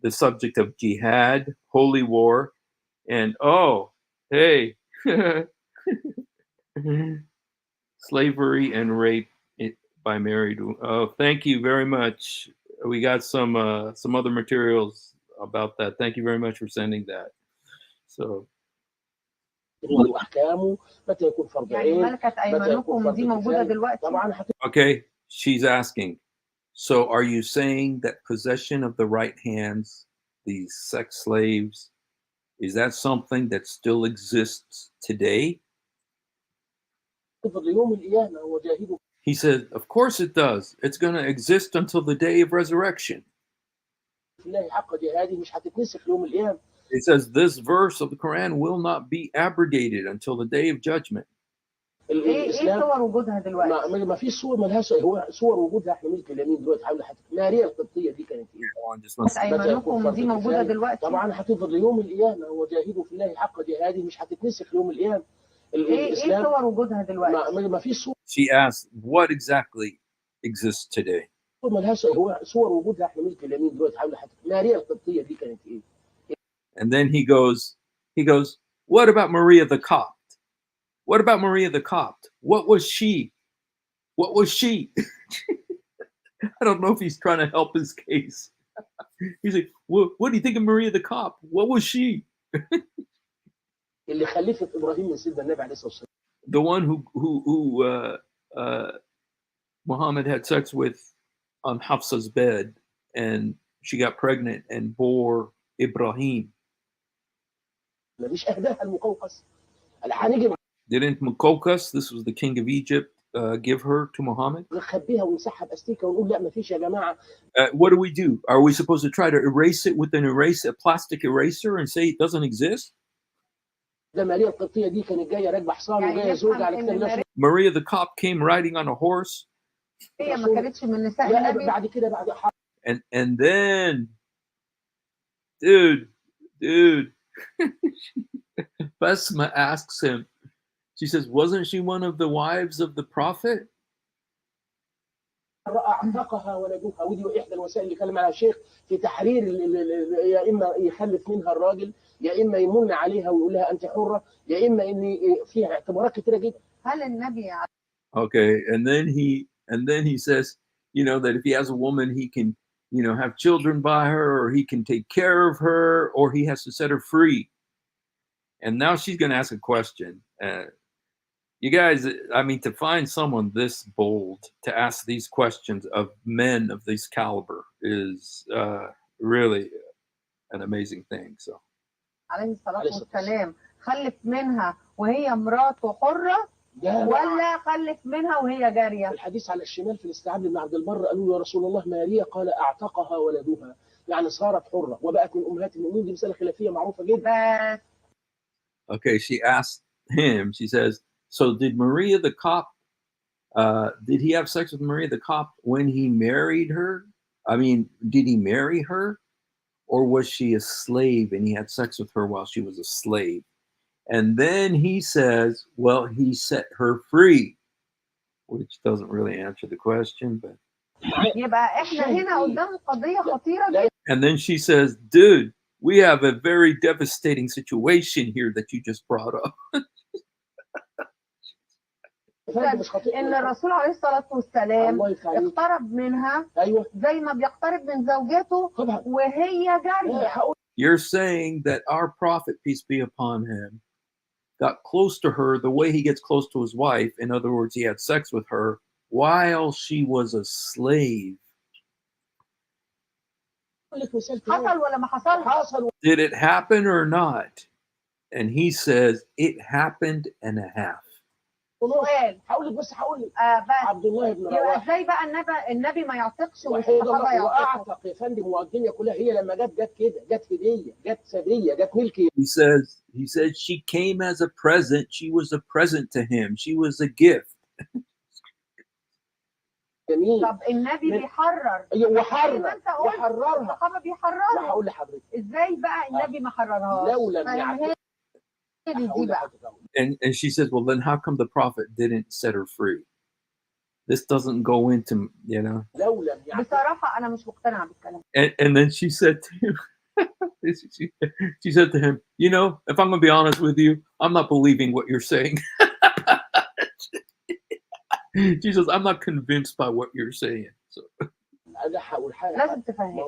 the subject of jihad, holy war, and hey, slavery and rape by married. Oh, thank you very much. We got some other materials about that. Thank you very much for sending that. So. واحكامه متى يكون فرض عين، ملكة أيمانكم دي موجودة دلوقتي. طبعا. Okay, she's asking. So are you saying that possession of the right hands, these sex slaves, is that something that still exists today? He said, of course it does. It's going to exist until the day of resurrection. It says this verse of the Quran will not be abrogated until the day of judgment. ايه صور وجودها دلوقتي؟ ما فيش صور مالهاش، هو صور وجودها احنا ملك اليمين دلوقتي. حاول ماريا القبطيه دي كانت ايه؟ ايمانكم دي موجوده دلوقتي. طبعا هتفضل ليوم القيامه، وجاهدوا في الله حق جهاده، مش هتتنسخ يوم القيامه. ايه صور وجودها دلوقتي؟ ما فيش صور. She asked, what exactly exists today? مالهاش، هو صور وجودها احنا ملك اليمين دلوقتي. حاول ماريا القبطيه دي كانت ايه؟ And then he goes, what about Maria the Copt? What about Maria the Copt? What was she? What was she? I don't know if he's trying to help his case. He's like, what do you think of Maria the Copt? What was she? اللي خلفت ابراهيم من سيدنا النبي عليه الصلاه والسلام. The one who Muhammad had sex with on Hafsa's bed, and she got pregnant and bore Ibrahim. مش اهداها المقوقس. Didn't Mukokas, this was the king of Egypt, give her to Muhammad? What do? Are we supposed to try to erase it with a plastic eraser and say it doesn't exist? Maria the Copt came riding on a horse. And then, dude, Basma asks him, she says, wasn't she one of the wives of the prophet? اعتقها ولدوها، ودي احدى الوسائل اللي كلم على الشيخ في تحرير يا اما يخلف منها الراجل، يا اما يمن عليها ويقول لها انت حره، يا اما ان فيها اعتبارات كتيره جدا. هل النبي Okay, and then he says, that if he has a woman, he can, have children by her, or he can take care of her, or he has to set her free. And now she's going to ask a question. You guys, I mean, to find someone this bold to ask these questions of men of this caliber is really an amazing thing. So عليه الصلاة عليه الصلاة والسلام خلف منها وهي مراته حرة ولا خلف منها وهي جارية؟ الحديث على الشمال في الاستيعاب بن عبد البر قالوا يا رسول الله ماريا، قال اعتقها ولدها، يعني صارت حرة وبقت من امهات المؤمنين. دي مسألة خلافية معروفة جدا. بس Okay, she asked him, she says, so did Maria the cop, did he have sex with Maria the cop when he married her? I mean, did he marry her? Or was she a slave and he had sex with her while she was a slave? And then he says, well, he set her free, which doesn't really answer the question, but. يبقى احنا هنا قدام قضية خطيرة جدا. And then she says, dude, we have a very devastating situation here that you just brought up. ان الرسول عليه الصلاة والسلام اقترب منها زي ما بيقترب من زوجته وهي جارية. You're saying that our prophet, peace be upon him, got close to her the way he gets close to his wife. In other words, he had sex with her while she was a slave. حصل ولا ما حصلش؟ Did it happen or not? And he says it happened and a half. سؤال هقول لك بس عبد الله بن يبقى رواحه ازاي بقى النبي ما يعتقش والصحابه يعتقوا؟ واعتق يا فندم، والدنيا كلها هي لما جت كده، جت هديه، جت سبيه، جت ملكيه. He said she came as a present. She was a present to him. She was a gift. جميل. طب النبي بيحرر وحررها الصحابه بيحرروا. وهقول لحضرتك ازاي بقى النبي ما حررهاش؟ لو لم يعتق. And she says, well, then how come the prophet didn't set her free? This doesn't go into, you know. بصراحة أنا مش مقتنعة بالكلام. And then she said to him, she said to him, you know, if I'm going to be honest with you, I'm not believing what you're saying. She says, I'm not convinced by what you're saying. So. لازم تفهم.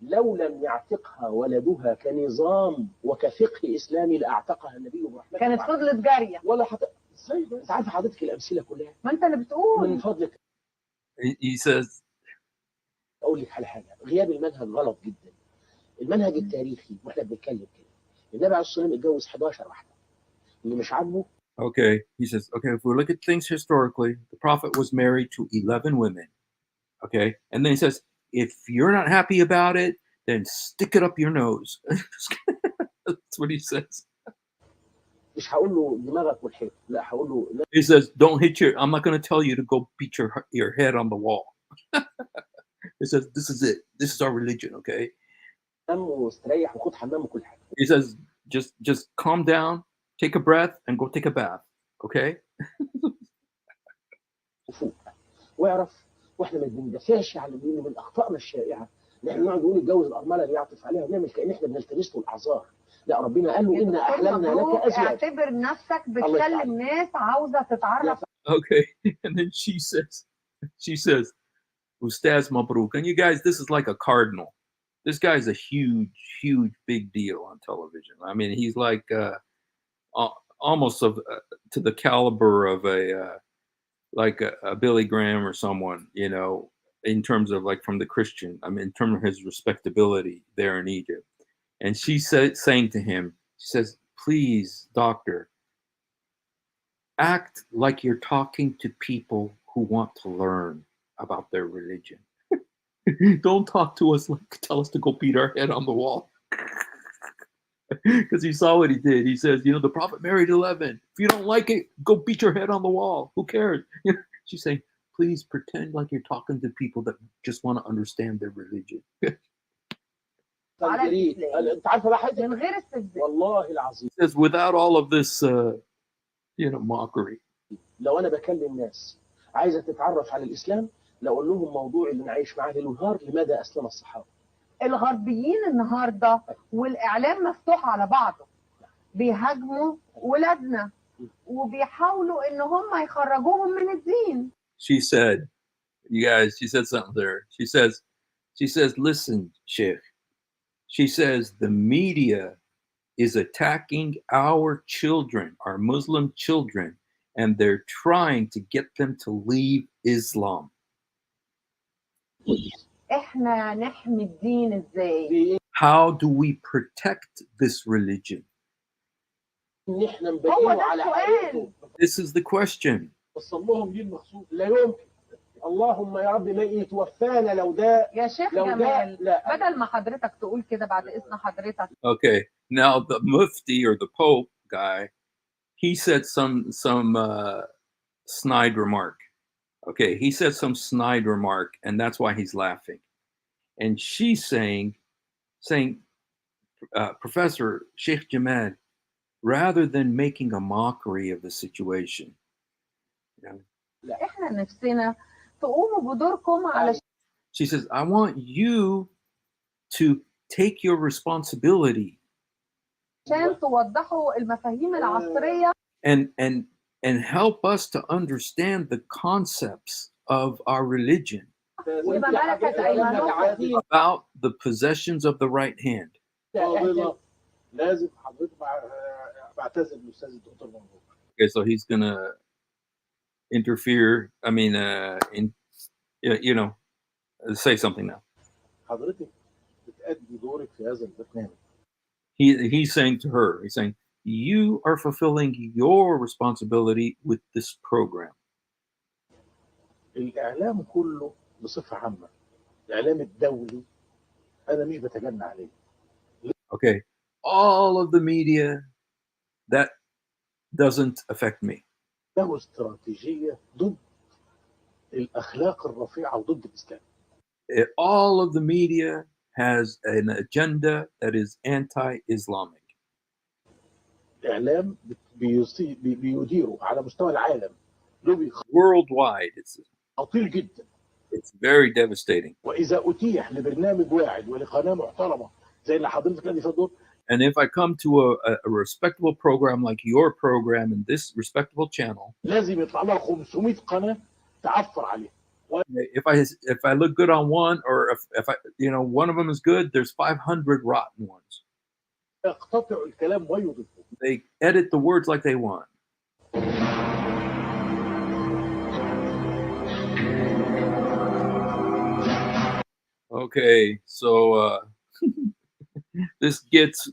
لو لم يعتقها ولدها كنظام وكفقه اسلامي لاعتقها النبي برحمته. كانت فضلت جاريه. ولا ازاي؟ انت عارف حضرتك الامثله كلها. ما انت اللي بتقول. من فضلك. He says. اقول لك على حاجه، غياب المنهج غلط جدا. المنهج التاريخي واحنا بنتكلم كده، النبي عليه الصلاه والسلام اتجوز 11 واحده. اللي مش عاجبه. Okay, he says, okay, if we look at things historically, the prophet was married to 11 women. Okay, and then he says, if you're not happy about it, then stick it up your nose. That's what he says. مش هقول له دماغك والحيط، لا هقول له. He says, don't hit your. I'm not going to tell you to go beat your head on the wall. He says, this is it. This is our religion, okay? واستريح وخد حمام وكل حاجه. He says, just calm down, take a breath, and go take a bath, okay? واعرف واحنا ما بندافعش على من اخطائنا الشائعه، نحن نقعد نقول اتجوز الارمله اللي يعطف عليها ونعمل كأن احنا بنلتمس له الاعذار. لا، ربنا قال له ان احلمنا لك ازواج. اعتبر نفسك بتكلم ناس عاوزه تتعرف. Okay, and then she says, Ustaz Mabruk, and you guys, this is like a cardinal. This guy's a huge big deal on television. I mean, he's like almost to the caliber of a Billy Graham or someone, you know, in terms of like from the Christian. I mean, in terms of his respectability there in Egypt. And she saying to him, she says, please, doctor, act like you're talking to people who want to learn about their religion. Don't talk to us like tell us to go beat our head on the wall. Because he saw what he did. He says, you know, the prophet married 11. If you don't like it, go beat your head on the wall. Who cares? She's saying, please pretend like you're talking to people that just want to understand their religion. Says, without all of this, you know, mockery. لو أنا بكلم ناس عايزة تتعرف على الإسلام، لأقول لهم موضوع اللي نعيش معاه الوهار لماذا أسلم الصحابة. الغربيين النهارده والاعلام مفتوح على بعضه بيهاجموا ولادنا وبيحاولوا ان هم يخرجوهم من الدين. She said, you guys, she said something there. She says, listen, Sheikh. She says the media is attacking our children, our Muslim children, and they're trying to get them to leave Islam. احنا نحمي الدين ازاي؟ how do we protect this religion? ان احنا هو نبينه ده على السؤال. حقيقته. This is the question. وصل لهم دين مخصوص لا يمكن. اللهم يا رب ما يتوفانا لو ده يا شيخ لو ده جمال، لا. بدل ما حضرتك تقول كده بعد إذن حضرتك. Okay, now the mufti or the pope guy, he said some snide remark. Okay, he said some snide remark, and that's why he's laughing. And she's saying, Professor Sheikh Jamal, rather than making a mockery of the situation, you know, إحنا نفسنا تقوموا بدوركم علشان she says, I want you to take your responsibility توضحوا المفاهيم العصرية and help us to understand the concepts of our religion وما ملكت أيمانكم. about the possessions of the right hand. لازم حضرتك بعتذر للاستاذ الدكتور منصور. Okay, so he's gonna interfere. I mean, say something now. حضرتك بتأدي دورك في هذا البرنامج. He's saying to her, he's saying, you are fulfilling your responsibility with this program. الإعلام كله بصفة عامة، الإعلام الدولي أنا مش بتجنى عليه. Okay, all of the media, that doesn't affect me. له استراتيجية ضد الأخلاق الرفيعة وضد الإسلام. All of the media has an agenda that is anti-Islamic. الإعلام بيديره على مستوى العالم له Worldwide, it's خطير جدا. It's very devastating. وإذا أتيح لبرنامج واعد ولقناة محترمة زي اللي حضرتك نادي فيها And if I come to a respectable program like your program in this respectable channel, لازم يطلع لها 500 قناة تعفر عليها. if I look good on one, or if I, one of them is good, there's 500 rotten ones. يقتطع الكلام ويضيفه. They edit the words like they want. Okay, so this gets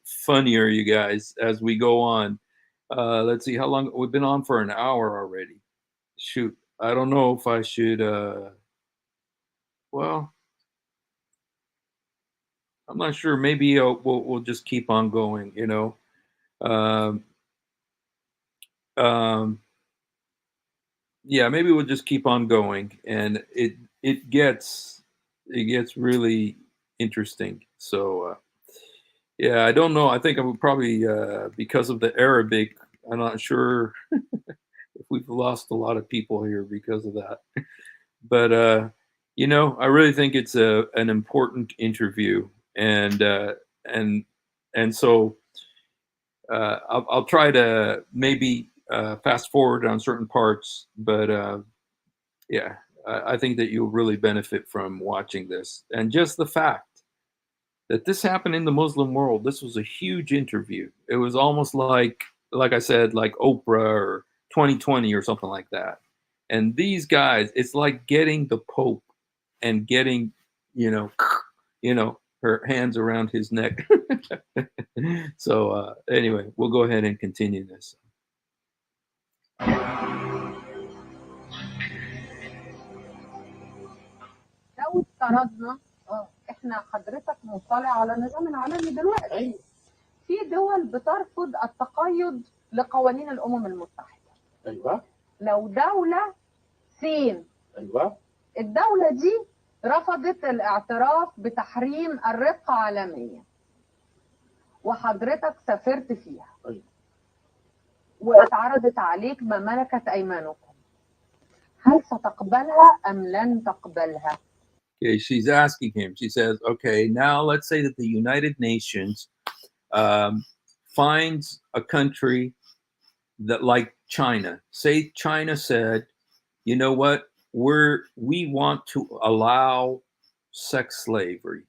funnier, you guys, as we go on. Let's see how long we've been on for. An hour already. Shoot, I don't know if I should. Well, I'm not sure. Maybe we'll just keep on going. Yeah, maybe we'll just keep on going, and it gets really interesting. So yeah, I don't know. I think I would probably because of the Arabic. I'm not sure if we've lost a lot of people here because of that. But I really think it's an important interview, and so I'll try to maybe fast forward on certain parts, but yeah, I think that you'll really benefit from watching this, and just the fact that this happened in the Muslim world. This was a huge interview. It was almost like I said, like Oprah or 2020 or something like that. And these guys, it's like getting the Pope and getting, her hands around his neck. So anyway, we'll go ahead and continue this. لو افترضنا احنا حضرتك مطلع على النظام العالمي دلوقتي، في دول بترفض التقيد لقوانين الامم المتحده. ايوه. لو دوله سين، ايوه، الدوله دي رفضت الاعتراف بتحريم الرقه عالميا، وحضرتك سافرت فيها. ايوه. واتعرضت عليك ما ملكت ايمانكم، هل ستقبلها ام لن تقبلها؟ Okay, she's asking him. She says, okay, now let's say that the United Nations finds a country that, like China, say China said, you know what, we want to allow sex slavery.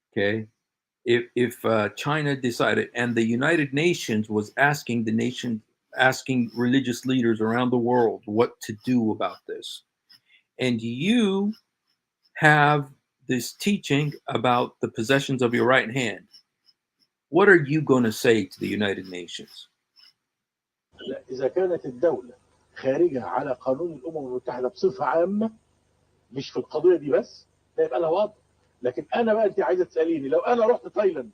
Okay, if China decided, and the United Nations was asking religious leaders around the world what to do about this, and you have this teaching about the possessions of your right hand. What are you going to say to the United Nations? لا، إذا كانت الدولة خارجة على قانون الأمم المتحدة بصفة عامة مش في القضية دي بس، ده يبقى لها وضع. لكن أنا بقى أنت عايزة تسأليني لو أنا رحت تايلاند،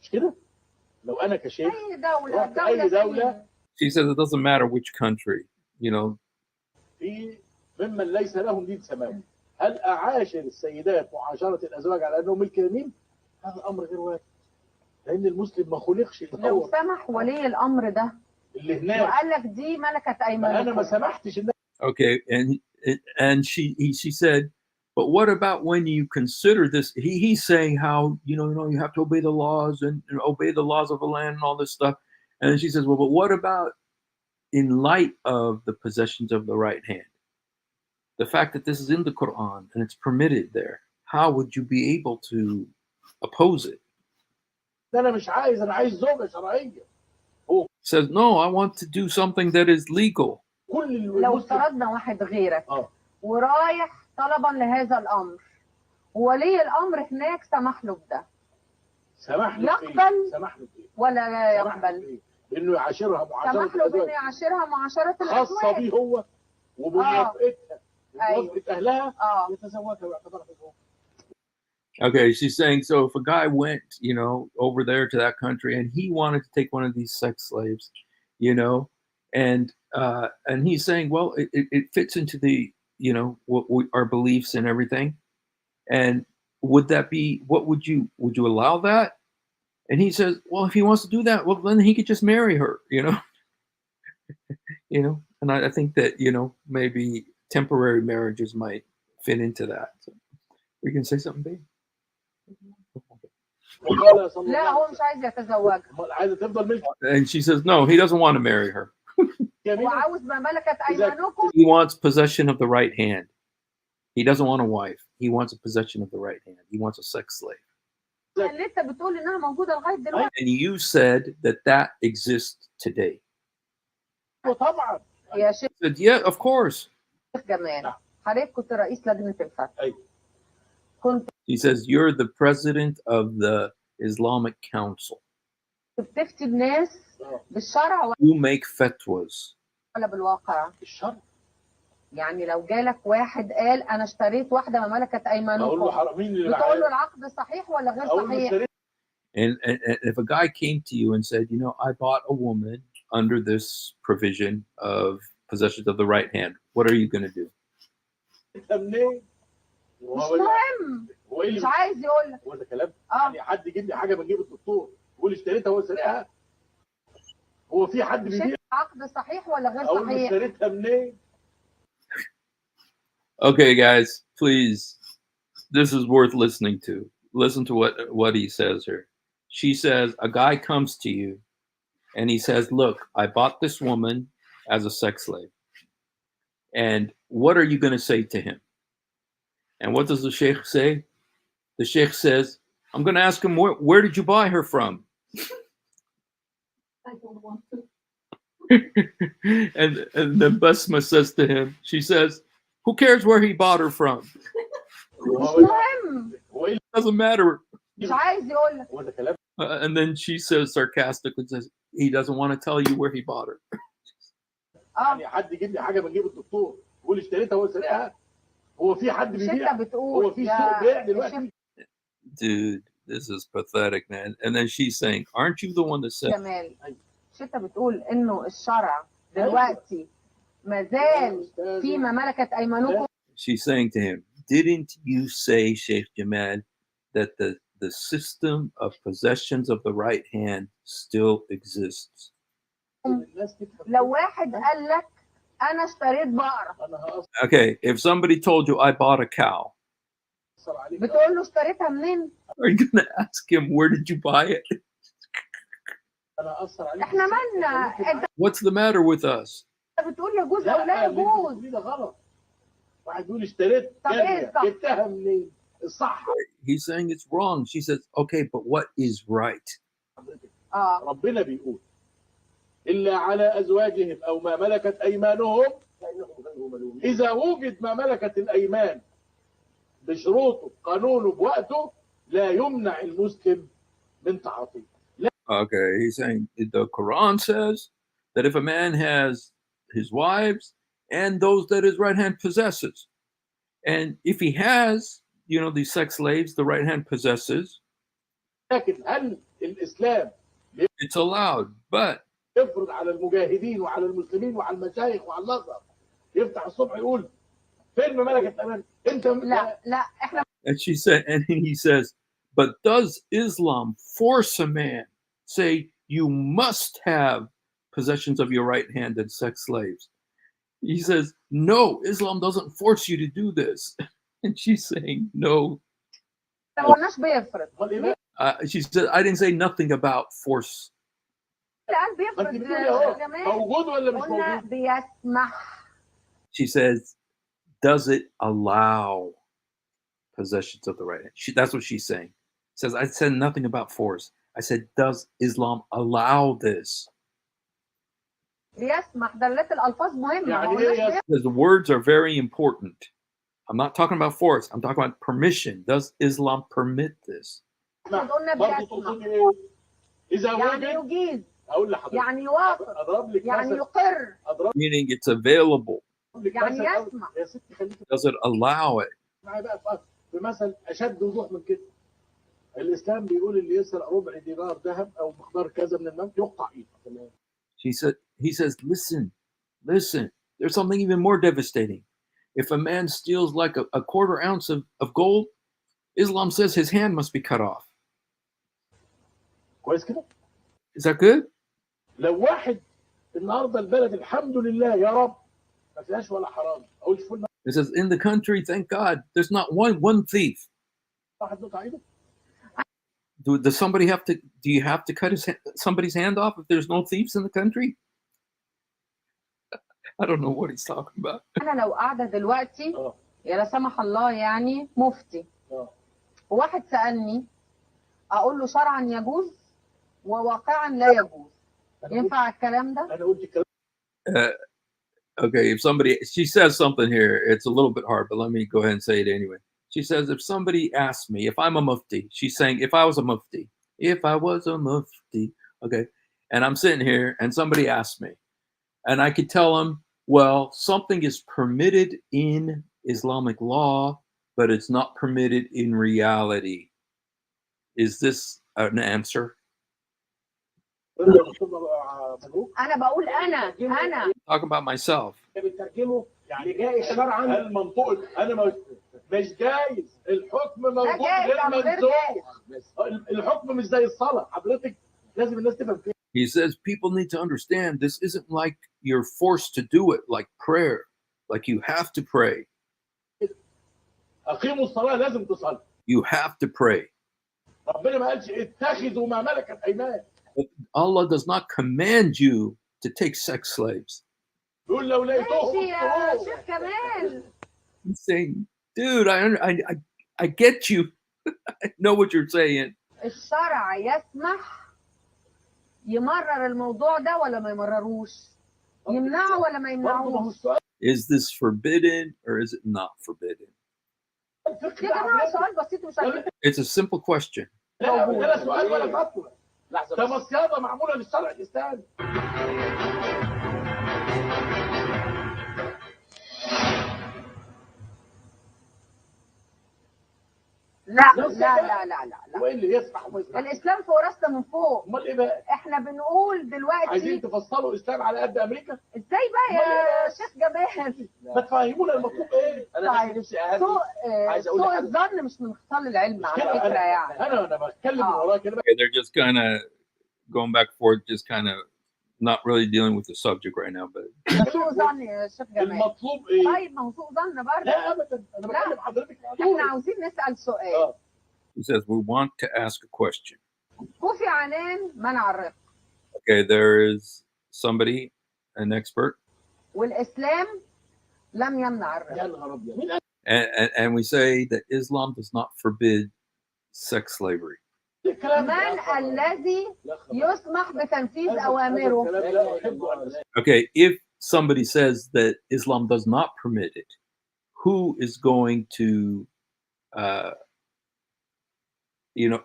مش كده؟ لو أنا كشيخ اي دوله رحت أي دولة She says it doesn't matter which country, you know. في ممن ليس لهم دين سماوي، هل أعاشر السيدات معاشرة الأزواج على أنهم ملك يمين؟ هذا أمر غير وارد، لأن المسلم ما خلقش لو يتطور. سمح ولي الامر ده اللي هناك وقال لك دي ملكه ما أنا ما ايمانكم، سمحتش إن Okay, and she said, but what about when you consider this? He's saying how you have to obey the laws and obey the laws of the land and all this stuff. And she says, well, but what about in light of the possessions of the right hand? The fact that this is in the Quran and it's permitted there, how would you be able to oppose it? أنا مش عايز، أنا عايز زوجة شرعية. Says, no, I want to do something that is legal. كل لو المسلم افترضنا واحد غيرك ورايح طلبا لهذا الامر وولي الامر هناك سمح له بده، سمح له يقبل سمح له بإيه؟ ولا لا سمح له يقبل؟ بإيه؟ إنه يعاشرها معاشرة سمح له بانه الأزواج يعاشرها معاشره خاصة الازواج. بيه هو وبموافقتها وبموافقة أهلها يتزوجها ويعتبرها زوجة. Okay, she's saying, so if a guy went, over there to that country and he wanted to take one of these sex slaves, and he's saying, well, it fits into the, our beliefs and everything. And would that be, would you allow that? And he says, well, if he wants to do that, well, then he could just marry her, and I think that, maybe temporary marriages might fit into that. So we can say something big. وقال صلى الله لا عليه هو وسلم مش عايز يتزوجها، أمال عايزة تفضل ملك And she says, no, he doesn't want to marry her. هو يمين. عاوز ما ملكت ايمانكم. He wants possession of the right hand. He doesn't want a wife. He wants a possession of the right hand. He wants a sex slave. اللي انت بتقول انها موجوده لغايه دلوقتي. And you said that exists today. وطبعا يا شيخ I said, yeah, of course. جمال، حضرتك كنت رئيس لجنه الفتوى. أيوة. كنت He says, you're the president of the Islamic Council. بتفتي الناس بالشرع You make fatwas. ولا بالواقع؟ الشرع. يعني لو جالك واحد قال انا اشتريت واحده ما ملكت أقول له ايمانكم، حرامين اللي بتقول له معايا. العقد صحيح ولا غير أقول له صحيح؟ اشتريت. And if a guy came to you and said, I bought a woman under this provision of possession of the right hand, what are you going to do? منين؟ مش مهم، هو إيه مش اللي عايز يقول لك. هو ده كلام؟ يعني حد يجيب لي حاجة بنجيب الدكتور يقول اشتريتها هو سرقها؟ هو في حد بيبيع؟ العقد صحيح ولا غير أقول له صحيح؟ اشتريتها منين؟ Okay, guys, please. This is worth listening to. Listen to what he says here. She says, a guy comes to you and he says, look, I bought this woman as a sex slave. And what are you going to say to him? And what does the sheikh say? The sheikh says, I'm going to ask him, where did you buy her from? I don't want to. and then Basma says to him, she says, who cares where he bought her from? مش مهم، It doesn't matter. مش عايز يقول لك. هو ده كلام؟ And then she says sarcastically, says, he doesn't want to tell you where he bought her. يعني حد يجيب لي حاجة بنجيب الدكتور يقول اشتريتها هو سرقها؟ هو في حد مش بيبيع؟ انت بتقول هو في سوق بيع دلوقتي؟ Dude, this is pathetic, man. And then she's saying, aren't you the one that said, جمال، مش انت بتقول انه الشرع دلوقتي ما زال فيما ملكت ايمانكم؟ she's saying to him, didn't you say, Sheikh Jamal, that the system of possessions of the right hand still exists? لو واحد قال لك انا اشتريت بقره، Okay, if somebody told you I bought a cow, بتقول له اشتريتها منين؟ are you going to ask him, where did you buy it? احنا مالنا؟ انت What's the matter with us? بتقول يجوز او لا يجوز. ده غلط. واحد بيقول اشتريت طب ايه الصح؟ جبتها منين؟ الصح. He's saying it's wrong. She says, okay, but what is right? ربنا بيقول إلا على أزواجهم أو ما ملكت أيمانهم فإنهم غير ملومين. إذا وجد ما ملكت الأيمان بشروطه بقانونه بوقته لا يمنع المسلم من تعاطيه. Okay, he's saying the Quran says that if a man has his wives and those that his right hand possesses, and if he has, these sex slaves, the right hand possesses, لكن هل الاسلام it's allowed. But يفرض على المجاهدين وعلى المسلمين وعلى المشايخ وعلى الازهر يفتح الصبح يقول فين ملكة الامان؟ انت لا احنا and he says, but does Islam force a man, say you must have possessions of your right hand and sex slaves? He says, no, Islam doesn't force you to do this. And she's saying, no. ما قلناش بيفرض. She said, I didn't say nothing about force. قال بيفرض يا جماعة. موجود ولا مش قلنا موجود؟ بيسمح. She says, does it allow possessions of the right hand? That's what she's saying. Says, I said nothing about force. I said, does Islam allow this? بيسمح. دلالات الألفاظ مهمة. يعني ايه Because the words are very important. I'm not talking about force. I'm talking about permission. Does Islam permit this? قلنا برضه بيسمح. تقصدي ايه؟ اذا يعني وجد يجيز. اقول لحضرتك يعني يوافق. اضرب لك يعني مثل يقر. اضرب Meaning it's available. لك يعني مثل يسمع. يا ستي خليكي Does it allow it? معايا بقى في مثل اشد وضوح من كده. الاسلام بيقول اللي يسرق ربع دينار ذهب او مقدار كذا من المال يقطع ايده. He says, listen. There's something even more devastating. If a man steals like a quarter ounce of gold, Islam says his hand must be cut off. كويس كده؟ Is that good? لو واحد النهارده البلد الحمد لله يا رب ما فيهاش ولا حرام اقول فل It says, in the country, thank God, there's not one thief. واحد نقطع ايده. Does somebody do you have to cut somebody's hand off if there's no thieves in the country? I don't know what he's talking about. أنا لو قاعدة دلوقتي يا لا سمح الله يعني مفتي وواحد سألني أقول له شرعا يجوز وواقعا لا يجوز. ينفع الكلام ده؟ انا قلت الكلام. Okay, she says something here, it's a little bit hard, but let me go ahead and say it anyway. She says, if somebody asks me, if I'm a mufti, she's saying, if I was a mufti, okay, and I'm sitting here and somebody asks me, and I could tell them, well, something is permitted in Islamic law, but it's not permitted in reality. Is this an answer? أنا بقول أنا Talking about myself. بترجمه يعني جاي شرعا المنطوق انا مش جايز الحكم موجود غير منسوخ. الحكم مش زي الصلاه حضرتك لازم الناس تفهم كده. He says people need to understand this isn't like you're forced to do it, like prayer, like you have to pray. اقيموا الصلاه لازم تصلي. You have to pray. ربنا ما قالش اتخذوا ما ملكت ايمان. Allah does not command you to take sex slaves. يقول لو لقيتوهم ماشي يا شيخ كمال. He's saying, dude, I get you. I know what you're saying. الشرع يسمح يمرر الموضوع ده ولا ما يمرروش؟ يمنعه ولا ما يمنعوش؟ Is this forbidden or is it not forbidden? يا جماعة سؤال بسيط مش عارف. It's a simple question. لا سؤال ولا فتوى. ده مصيادة معمولة للشرع الإسلامي. لا وايه اللي يسمح وما يسمحش؟ الاسلام فوق راسنا من فوق. امال ايه بقى؟ احنا بنقول دلوقتي عايزين تفصلوا الاسلام على قد امريكا؟ ازاي بقى يا شيخ جمال؟ ما تفهمونا المطلوب ايه؟ انا نفسي سوء الظن مش من خصال العلم على فكره يعني. انا بتكلم من وراك كده. They're just kind of going back and forth, just kind of not really dealing with the subject right now, but سوء ظن يا شيخ جمال. المطلوب ايه؟ طيب ما هو سوء ظن برضه. لا ابدا انا بكلم حضرتك. احنا عاوزين نسال سؤال. He says we want to ask a question. كوفي عنان منع الرق. Okay, there is somebody, an expert, والاسلام لم يمنع الرق. يا نهار ابيض. and we say that Islam does not forbid sex slavery. من الذي يسمح بتنفيذ أوامره؟ Okay, if somebody says that Islam does not permit it, who is going to uh,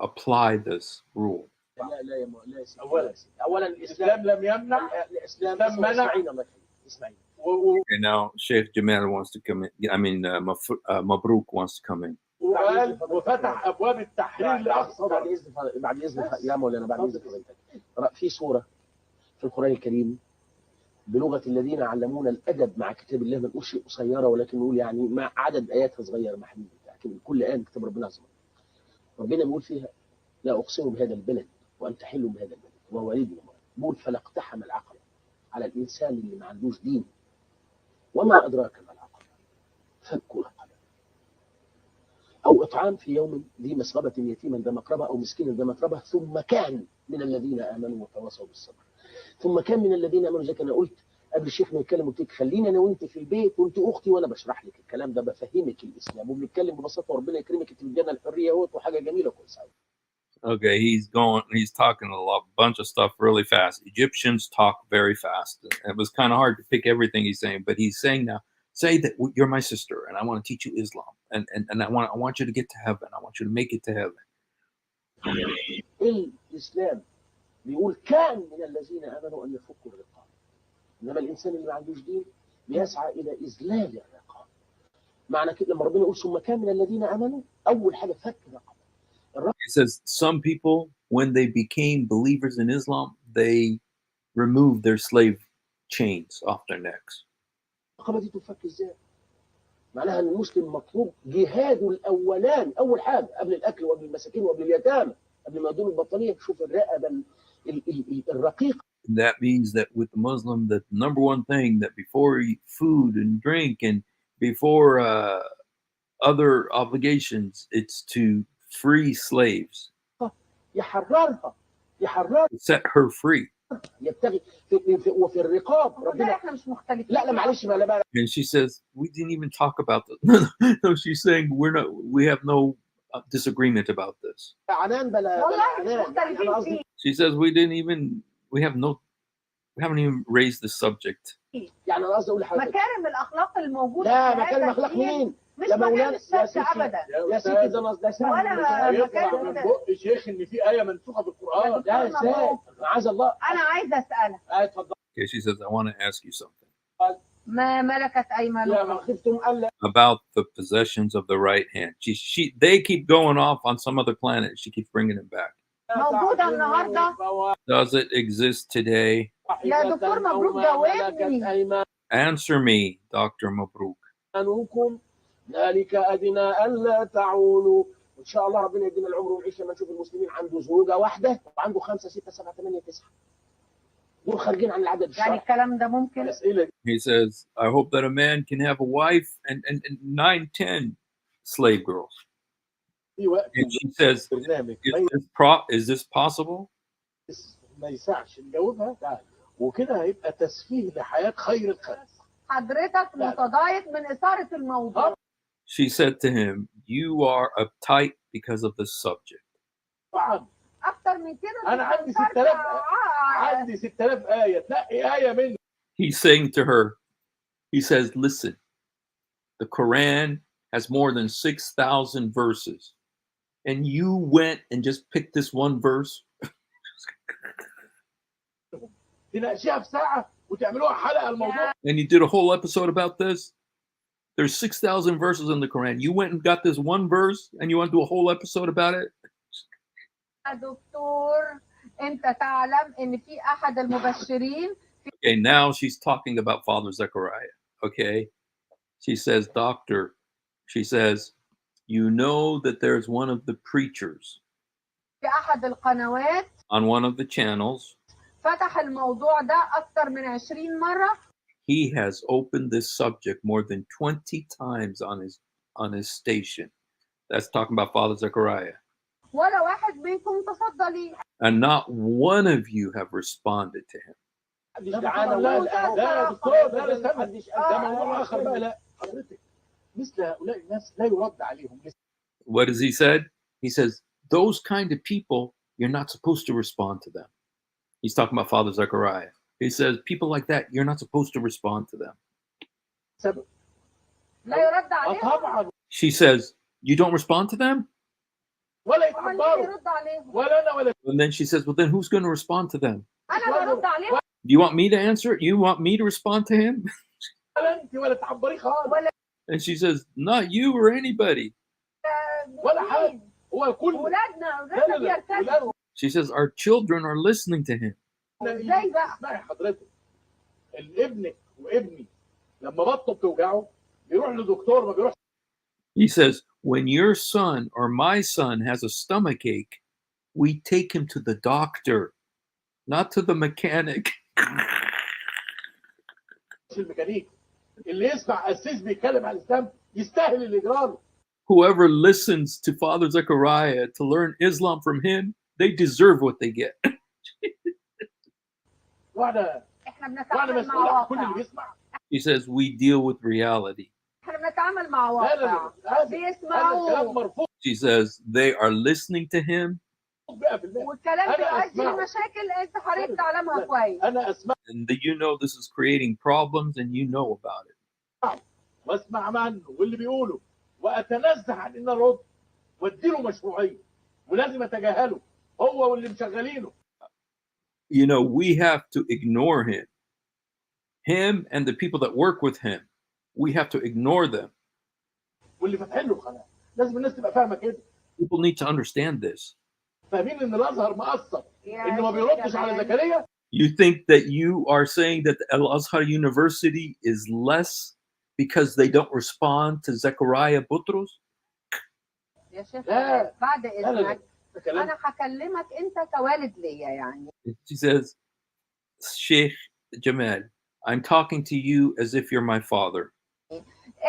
apply this rule. لا لا يا لا يا سيدي. اولا الاسلام لم يمنع. الاسلام منع. اسمعيني الله يخليك اسمعيني. Okay, now Sheikh Jamal wants to come in. I mean, Mabruk wants to come in. وقال وفتح ابواب التحرير لاقصى. بعد اذن يا مولانا بعد اذن حضرتك في سوره في القران الكريم بلغه الذين علمونا الادب مع كتاب الله، ما نقولش قصيره ولكن نقول يعني مع عدد اياتها صغيره مع حبيبي، لكن كل ايه من كتاب ربنا عز وجل. ربنا بيقول فيها لا اقسم بهذا البلد وانت حل بهذا البلد ووالد وما بيقول فلا اقتحم العقبه على الانسان اللي ما عندوش دين وما ادراك ما العقبه فك رقبه او اطعام في يوم ذي مسغبه يتيما ذا مقربه او مسكينا ذا متربه ثم كان من الذين امنوا وتواصوا بالصبر. ثم كان من الذين امنوا زي ما انا قلت قبل الشيخ ما يتكلم قلت لك خليني انا وانت في البيت وانت اختي وانا بشرح لك الكلام ده بفهمك الاسلام وبنتكلم ببساطه وربنا يكرمك انت الجنه الحريه اهوت وحاجه جميله كويسه. Okay, he's talking bunch of stuff really fast. Egyptians talk very fast. It was kind of hard to pick everything he's saying, but he's saying now, say that you're my sister and I want to teach you Islam and I want you to get to heaven. I want you to make it to heaven. الاسلام بيقول كان من الذين امنوا ان يفكوا الرقاب، انما الانسان اللي ما عندوش دين بيسعى الى اذلال الرقاب. معنى كده لما ربنا يقول ثم كان من الذين امنوا اول حاجه فك رقبه. It says some people, when they became believers in Islam, they removed their slave chains off their necks. الرقبه دي تفك ازاي؟ معناها ان المسلم مطلوب جهاده الاولان اول حاجه قبل الاكل وقبل المساكين وقبل اليتامى قبل ما يدون البطانيه. شوف الرقبه الرقيقه. That means that with the Muslim, the number one thing that before you eat food and drink and before other obligations, it's to free slaves. يحررها Set her free. يبتغي وفي الرقاب ربنا احنا مش مختلفين. لا معلش لا. And she says we didn't even talk about this. No, she's saying we have no disagreement about this. عنان بلا والله مش مختلفين فيه. She says we haven't even raised the subject. يعني انا قصدي اقول لحضرتك مكارم الاخلاق الموجوده لا في مكارم هذا اخلاق الدين مين؟ مش يا مكارم مولانا الشك ابدا. يا ستي ده نص ده سهل. ولا يطلع مكارم من بق شيخ ان في ايه منسوخه في القران. لا ازاي؟ معاذ الله. انا عايزه اسالك. اتفضل. Okay, she says I want to ask you something. ما ملكت لا ما ايمانكم خفتم الا About the possessions of the right hand. They keep going off on some other planet. She keeps bringing it back. موجوده النهارده. Does it exist today? يا دكتور مبروك جاوبني. Answer me, Dr. Mabruk. أنوكم ذلك أدنى ألا تعولوا. وإن شاء الله ربنا يدينا العمر والعيش لما نشوف المسلمين عنده زوجة واحدة وعنده 5 6 7 8 9 دول خارجين عن العدد الشرعي. يعني الكلام ده ممكن. He says, I hope that a man can have a wife and 9, 10 slave girls. And she says, is this possible? ما يسعش نجاوبها وكده هيبقى تسفيه لحياة خير الخلق. حضرتك متضايق من إثارة الموضوع. She said to him, you are uptight because of the subject. طبعا. أكتر من كده. أنا عندي 6000 آية تلاقي آية منه. He's saying to her, he says, listen, the Quran has more than 6,000 verses. And you went and just picked this one verse. تناقشيها في ساعة وتعملوها حلقة الموضوع. And you did a whole episode about this. There's 6,000 verses in the Quran. You went and got this one verse and you want to do a whole episode about it? دكتور أنت تعلم إن في أحد المبشرين. Okay, now she's talking about Father Zechariah. Okay, she says, Doctor, she says, you know that there's one of the preachers في أحد القنوات on one of the channels. فتح الموضوع ده أكتر من 20 مرة. He has opened this subject more than 20 times on his station. That's talking about Father Zechariah. ولا واحد منكم تصدى لي. And not one of you have responded to him. لا دكتور ده موضوع آخر بقى. لا حضرتك مثل هؤلاء الناس لا يرد عليهم. What does he said? He says, those kind of people, you're not supposed to respond to them. He's talking about Father Zechariah. He says, people like that, you're not supposed to respond to them. لا يرد عليهم. She says, You don't respond to them? ولا هو اللي يتعبروا يرد عليهم. ولا انا ولا And then she says, well, then who's going to respond to them? انا برد عليهم Do you want me to answer it? You want me to respond to him? انت ولا تعبري خالص ولا And she says, not you or anybody. ولا حاجه. هو كل ولادنا لا لا بيرتدوا. She says, our children are listening to him. ازاي بقى؟ اسمعي حضرتك، ابنك وابني لما بطنه بتوجعه بيروح لدكتور ما بيروح. He says, when your son or my son has a stomach ache, we take him to the doctor, not to the mechanic. الميكانيك اللي يسمع قسيس بيتكلم عن الاسلام يستاهل اللي يجراله. Whoever listens to Father Zechariah to learn Islam from him, they deserve what they get. وانا احنا وانا بنتعامل مسؤول مع عن كل اللي واقع. بيسمع. He says, we deal with reality. احنا بنتعامل مع لا لا واقع. لا هذا الكلام بيسمعوا مرفوض She says, they are listening to him 100%. والكلام أنا بيؤدي أسمعه. لمشاكل انت حضرتك تعلمها كويس. انا اسمع and you know this is creating problems and you know about it. واسمع عنه واللي بيقوله واتنزه عن ان ارد واديله مشروعيه ولازم اتجاهله هو واللي مشغلينه. You know, we have to ignore him and the people that work with him. We have to ignore them. واللي فاتحين له القناه لازم الناس تبقى فاهمه كده. People need to understand this. فاهمين ان الازهر مقصر يا انه ما شيخ بيردش على جمال. زكريا. You think that you are saying that Al Azhar University is less because they don't respond to Zechariah Butros? يا شيخ لا. بعد لا لا لا اذنك ده كلام. انا هكلمك انت كوالد ليا يعني. She says, Sheikh Jamal, I'm talking to you as if you're my father.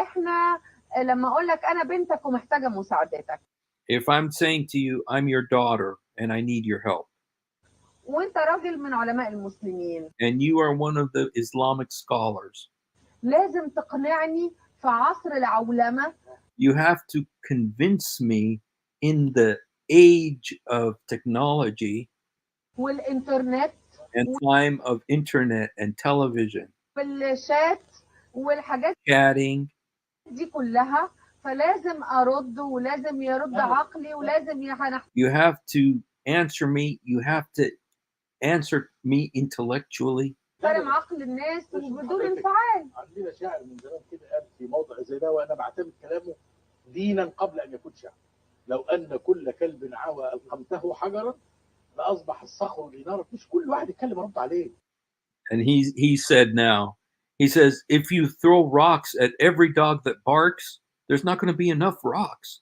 احنا لما اقول لك انا بنتك ومحتاجه مساعدتك If I'm saying to you, I'm your daughter and I need your help, وانت راجل من علماء المسلمين and you are one of the Islamic scholars, لازم تقنعني في عصر العولمه you have to convince me in the age of technology والانترنت and time of internet and television, والشات والحاجات chatting. دي كلها فلازم ارد ولازم يرد عقلي ولازم You have to answer me. You have to answer me intellectually. نحترم عقل الناس وبدون انفعال. عندنا شاعر من زمان كده قال في موضع زي ده وانا بعتمد كلامه دينا قبل ان يكون شعر. لو ان كل كلب عوى القمته حجرا لاصبح الصخر دينارا. مش كل واحد يتكلم ارد عليه. And he said now, he says, if you throw rocks at every dog that barks, there's not going to be enough rocks.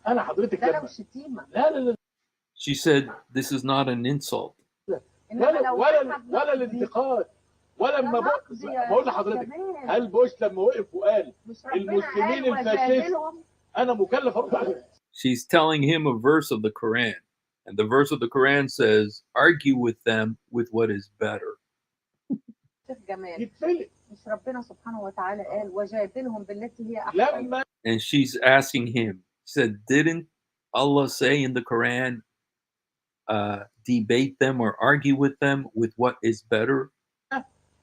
انا حضرتك ده لو لما شتيمه لا لا لا She said, this is not an insult. انما ولا لو ولا احنا ولا الانتقاد ولا لما بقول لحضرتك هل بوش لما وقف وقال مش ربنا المسلمين قال الفاشيست وجادلهم انا مكلف ارد عليه. She's telling him a verse of the Quran. And the verse of the Quran says, argue with them with what is better. شيخ جمال يتفلت مش ربنا سبحانه وتعالى قال وجادلهم بالتي هي احسن لما And she's asking him, said, didn't Allah say in the Quran, debate them or argue with them with what is better?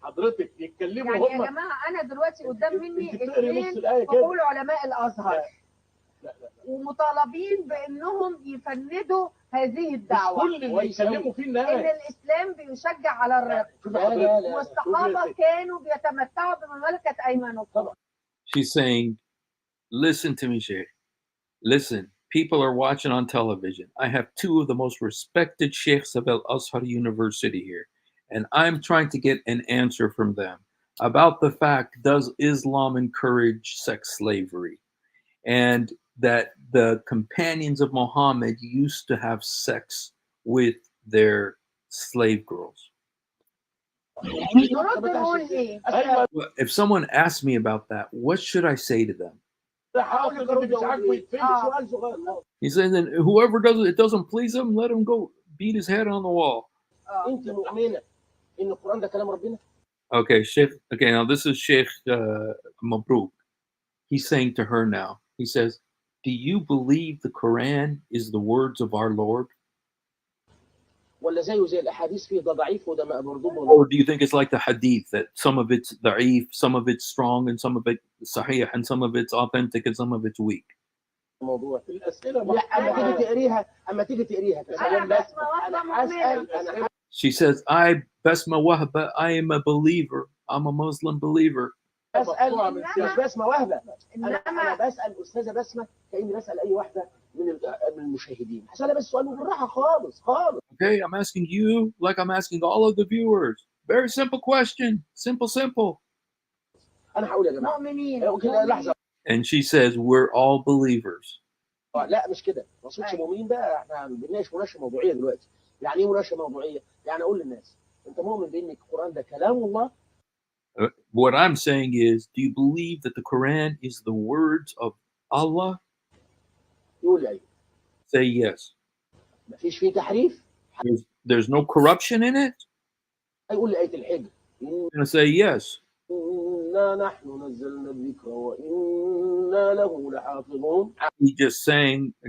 حضرتك يتكلموا يعني يا هم. جماعه انا دلوقتي قدام مني انت بتقري نص اثنين الايه كده. فقول علماء الازهر لا لا لا ومطالبين بانهم يفندوا هذه مش الدعوه كل اللي يتكلموا فيه ان الناس. الاسلام بيشجع على الرق شوف حضرتك والصحابه كانوا بيتمتعوا بمملكه ايمانكم. She's saying, listen to me, Sheikh. Listen, people are watching on television. I have two of the most respected sheikhs of Al Azhar University here, and I'm trying to get an answer from them about the fact, does Islam encourage sex slavery? And that the companions of Muhammad used to have sex with their slave girls. نرد نقول ايه؟ ايوه Well, if someone asks me about that, what should I say to them? ده حاضر اللي مش عاجبه يتفلت. سؤال صغير. He says, and whoever it doesn't please him, let him go beat his head on the wall. انت مؤمنه ان القران ده كلام ربنا؟ Okay, Sheikh. Okay, now this is Sheikh Mabruk. He's saying to her now, he says, do you believe the Quran is the words of our Lord? ولا زيه زي الاحاديث فيه ده ضعيف وده مردود؟ Or do you think it's like the hadith, that some of it's da'if, some of it's strong, and some of sahih and some of it's authentic and some of it's weak. الموضوع الاسئله لا اما تيجي تقريها أنا بسمة وهبة مؤمنة. انا She says, I, Basma Wahba, I am a believer. I'm a Muslim believer. بسال مش بسمه وهبه انا إنما بسال استاذه بسمه كاني بسال اي واحده من المشاهدين هسالها بس سؤال بالراحه خالص خالص. Okay, I'm asking you like I'm asking all of the viewers. Very simple question. Simple. انا هقول يا جماعه مؤمنين. اوكي لحظه And she says, we're all believers. لا مش كده ما اقصدش أيوة. مؤمنين بقى احنا بنناقش مناقشه موضوعيه دلوقتي. يعني ايه مناقشه موضوعيه؟ يعني اقول للناس انت مؤمن بان القران ده كلام الله؟ What I'm saying is, do you believe that the Quran is the words of Allah? يقول لي ايوه. Say yes. مفيش فيه تحريف؟ There's no corruption in it? هيقول لي ايه الحجر I'm going to say yes. إنا نحن نزلنا الذكر وإنا له لحافظون. He just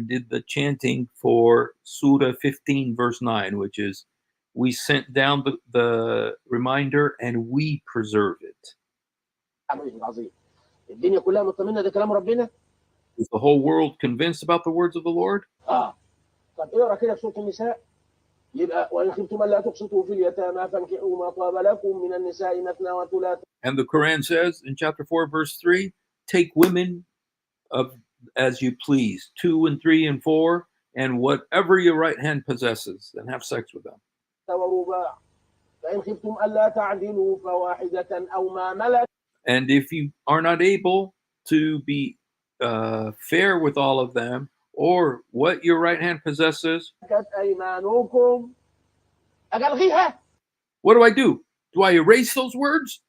did the chanting for Surah 15, verse 9, which is, we sent down the reminder and we preserve it. عظيم. الدنيا كلها مطمئنة ده كلام ربنا؟ Is the whole world convinced about the words of the Lord? طب اقرا كده في سورة النساء. يبقى وإن خفتم ألا تقسطوا في اليتامى فانكحوا ما طاب لكم من النساء مثنى وثلاث. And the Quran says in chapter 4, verse 3, take women as you please, 2 and 3 and 4, and whatever your right hand possesses, and have sex with them. ورباع. فإن خفتم ألا تعدلوا فواحدة أو ما ملكت. And if you are not able to be fair with all of them, or what your right hand possesses, أيمانكم. ألغيها. what do? Do I erase those words?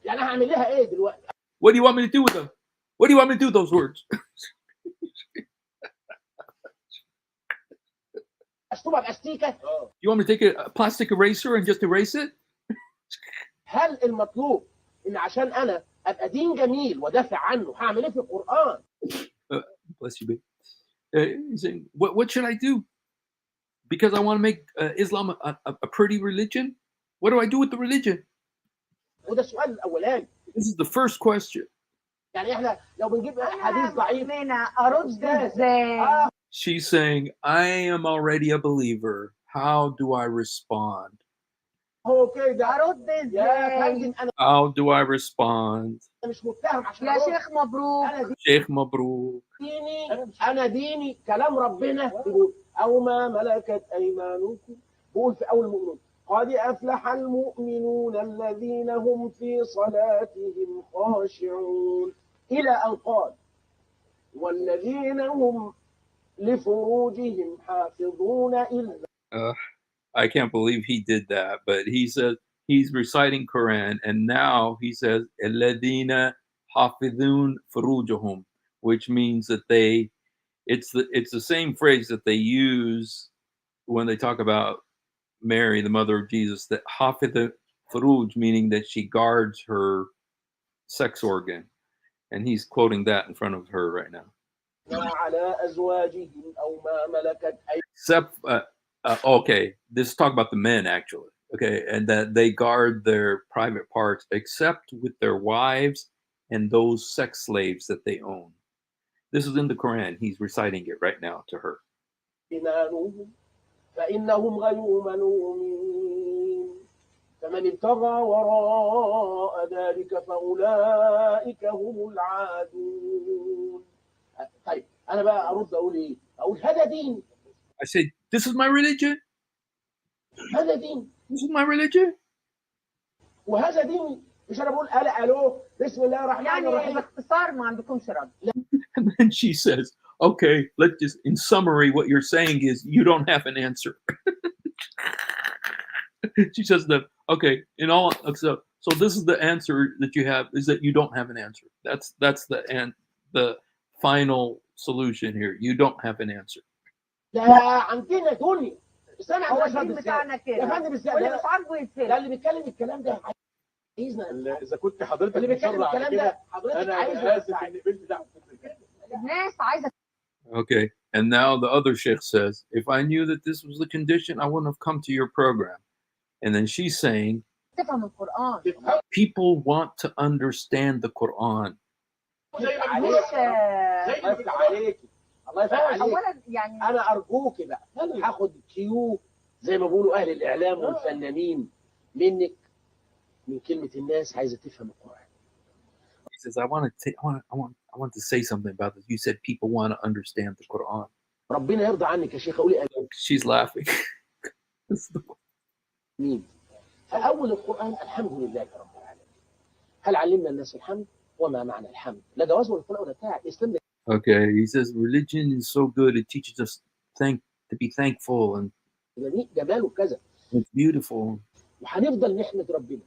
يعني هعمل لها إيه دلوقتي؟ What do you want me to do with them? What do you want me to do with those words? أشطبها بأستيكة. You want me to take a plastic eraser and just erase it? هل المطلوب إن عشان أنا أبقى دين جميل ودافع عنه هعمل إيه في القرآن؟ Bless you, babe. He's saying, what should I do? Because I want to make Islam a pretty religion? What do I do with the religion? وده السؤال الأولاني. This is the first question. يعني إحنا لو بنجيب حديث ضعيف. مؤمنة أرد إزاي؟ She's saying, I am already a believer. How do I respond? هو كده. أرد يا إزاي؟ فندم أنا How do I respond? مش متهم عشان يا أرد. شيخ مبروك. أنا Sheikh Mabruk. ديني كلام ربنا بيقول أو ما ملكت أيمانكم. بيقول في أول المؤمنون قد أفلح المؤمنون الذين هم في صلاتهم خاشعون إلى أن قال والذين هم لفروجهم حافظون إلا. I can't believe he did that, but he says he's reciting Quran, and now he says الذين حافظون فروجهم, which means that it's the same phrase that they use when they talk about Mary, the mother of Jesus, that حافظ فروج, meaning that she guards her sex organ, and he's quoting that in front of her right now. على أزواجهم أو ما ملكت Except, okay, this talk about the men actually, okay, and that they guard their private parts, except with their wives and those sex slaves that they own. This is in the Quran. He's reciting it right now to her. إيمانهم فإنهم غير ملومين فمن ابتغى وراء ذلك فأولئك هم العادون. طيب أنا بقى أرد أقول إيه؟ أقول هذا دين. I said, this is my religion. هذا دين. This is my religion. وهذا دين. مش أنا بقول ألو بسم الله الرحمن يعني الرحيم. باختصار ما عندكمش رد. And then she says, okay, let's just, in summary, what you're saying is you don't have an answer. She says that, okay, in all, so this is the answer that you have, is that you don't have an answer. That's the final solution here. You don't have an answer. ده عندنا دنيا. استنى هو عشان الدين بتاعنا كده. يا فندم واللي مش عاجبه ده يتسلم. اللي بيتكلم الكلام ده عايزنا. اذا كنت حضرتك اللي بيتكلم مصر على الكلام ده كده حضرتك انا عايزنا. اسف اني قبلت دعوه. الناس عايزة. Okay, and now the other sheikh says, if I knew that this was the condition, I wouldn't have come to your program. And then she's saying, تفهم القرآن. تفهم People want to understand the Quran. زي ما مش الله يفتح عليكي، الله يفتح عليكي. أولا يعني انا ارجوكي بقى هاخد كيو زي ما بيقولوا اهل الاعلام والفنانين منك، من كلمه الناس عايزه تفهم القران. He says, I want to say something about this. You said people want to understand the Quran. ربنا يرضى عنك يا شيخ، قولي She's laughing. امين. فاول القران الحمد لله رب العالمين. هل علمنا الناس الحمد؟ وما معنى الحمد؟ لا جواز ولا القران ولا بتاع الاسلام ده. Okay, he says religion is so good. It teaches us to be thankful and جماله كذا. it's beautiful. وهنفضل نحمد ربنا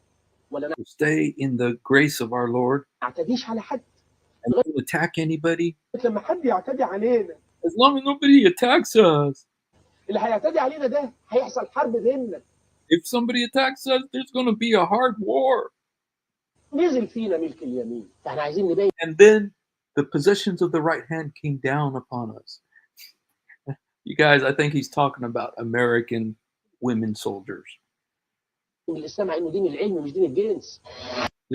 ولا To stay in the grace of our Lord نعتديش على حد. and don't attack anybody. لما حد يعتدي علينا، As long as nobody attacks us. اللي هيعتدي علينا ده هيحصل حرب بيننا. If somebody attacks us, there's going to be a hard war. نزل فينا ملك اليمين، فاحنا عايزين نبين. And then the possessions of the right hand came down upon us. You guys, I think he's talking about American women soldiers. الاسلام انه دين العلم مش دين الجنس.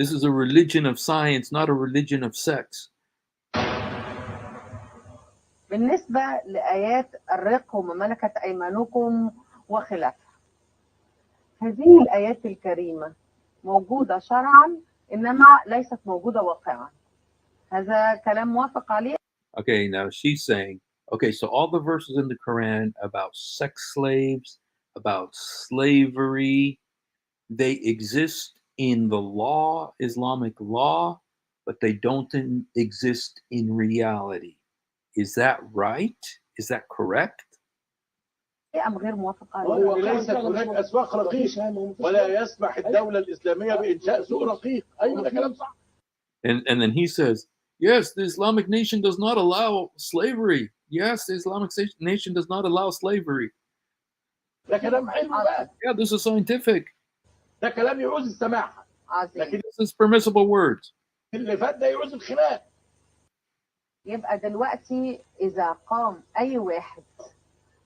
This is a religion of science, not a religion of sex. بالنسبة لآيات الرق وما ملكت أيمانكم وخلافها، هذه الآيات الكريمة موجودة شرعا إنما ليست موجودة واقعا. هذا كلام موافق عليه. Okay, now she's saying, okay, so all the verses in the Quran about sex slaves, about slavery, they exist in the law, Islamic law, but they don't exist in reality. Is that right? Is that correct? أم غير موافق عليه. هو ليست هناك اسواق رقيقه ولا يسمح الدوله الاسلاميه بانشاء سوق رقيق. ايوه ده كلام صح. And then he says, yes, the Islamic nation does not allow slavery. Yes, the Islamic nation does not allow slavery. ده كلام حلو بقى. Yeah, this is scientific. ده كلام يعوز السماحه. عظيم. لكن This is permissible words. اللي فات ده يعوز الخلاف. يبقى دلوقتي إذا قام أي واحد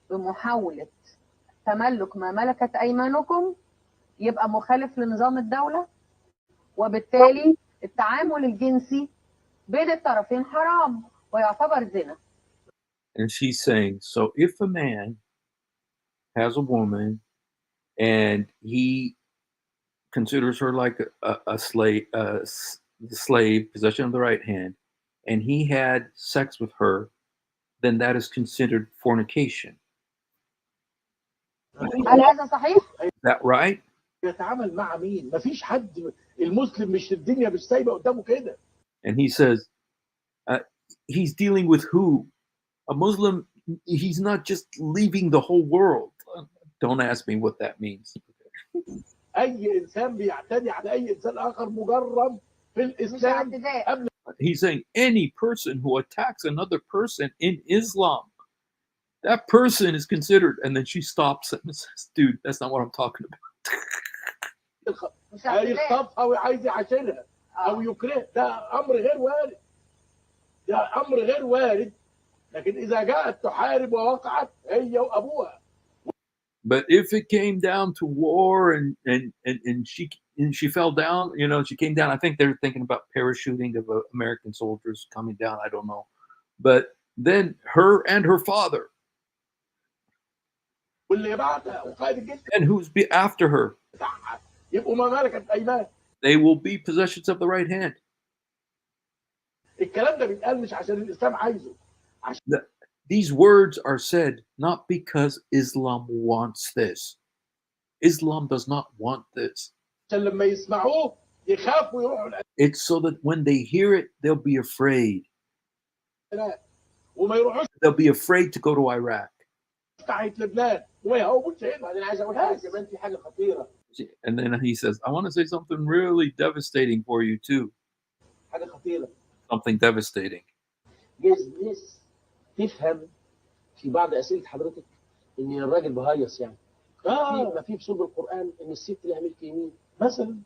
بمحاولة تملك ما ملكت أيمانكم يبقى مخالف لنظام الدولة، وبالتالي التعامل الجنسي بين الطرفين حرام ويعتبر زنا. And she's saying, so if a man has a woman and he considers her like a slave, possession of the right hand, and he had sex with her, then that is considered fornication. هل هذا صحيح؟ Is that right? يتعامل مع مين؟ مفيش حد المسلم مش الدنيا مش سايبه قدامه كده. And he says, he's dealing with who? A Muslim, he's not just leaving the whole world. Don't ask me what that means. اي انسان بيعتدي على اي انسان اخر مجرم في الاسلام قبل. He's saying any person who attacks another person in Islam, that person is considered. And then she stops and says, dude, that's not what I'm talking about. هيخطفها وعايز يعاشرها او يكره، ده امر غير وارد. ده امر غير وارد. لكن اذا جاءت تحارب ووقعت هي وابوها. But if it came down to war and she fell down, you know, she came down. I think they're thinking about parachuting of American soldiers coming down. I don't know. But then her and her father. واللي بعدها وقائد الجيش And who's after her? بتاعها يبقوا ما ملكت ايمان. They will be possessions of the right hand. الكلام ده بيتقال مش عشان الاسلام عايزه. These words are said not because Islam wants this. Islam does not want this. عشان لما يسمعوه يخافوا يروحوا It's so that when they hear it, they'll be afraid. العراق وما يروحوش They'll be afraid to go to Iraq. بتاعت لبنان وما يهوبوش هنا. انا عايز اقول حاجه كمان، في حاجه خطيره. And then he says, I want to say something really devastating for you too. حاجه خطيره. Something devastating. جايز ناس تفهم في بعض اسئله حضرتك ان الراجل بهيص يعني. ما في بصلب القران ان الست لها ملك يمين مثلا.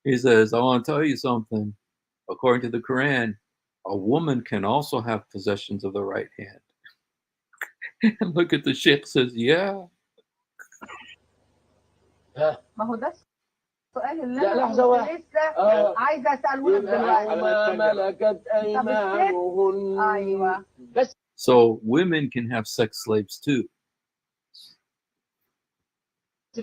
He says, I want to tell you something. According to the Quran, a woman can also have possessions of the right hand. And look at the sheikh says, yeah. ما هو ده السؤال اللي لا، انا لحظة كنت واحدة. لسه عايزه اساله لك دلوقتي. وما ملكت ايمانهن. ايوه. بس So women can have sex slaves too.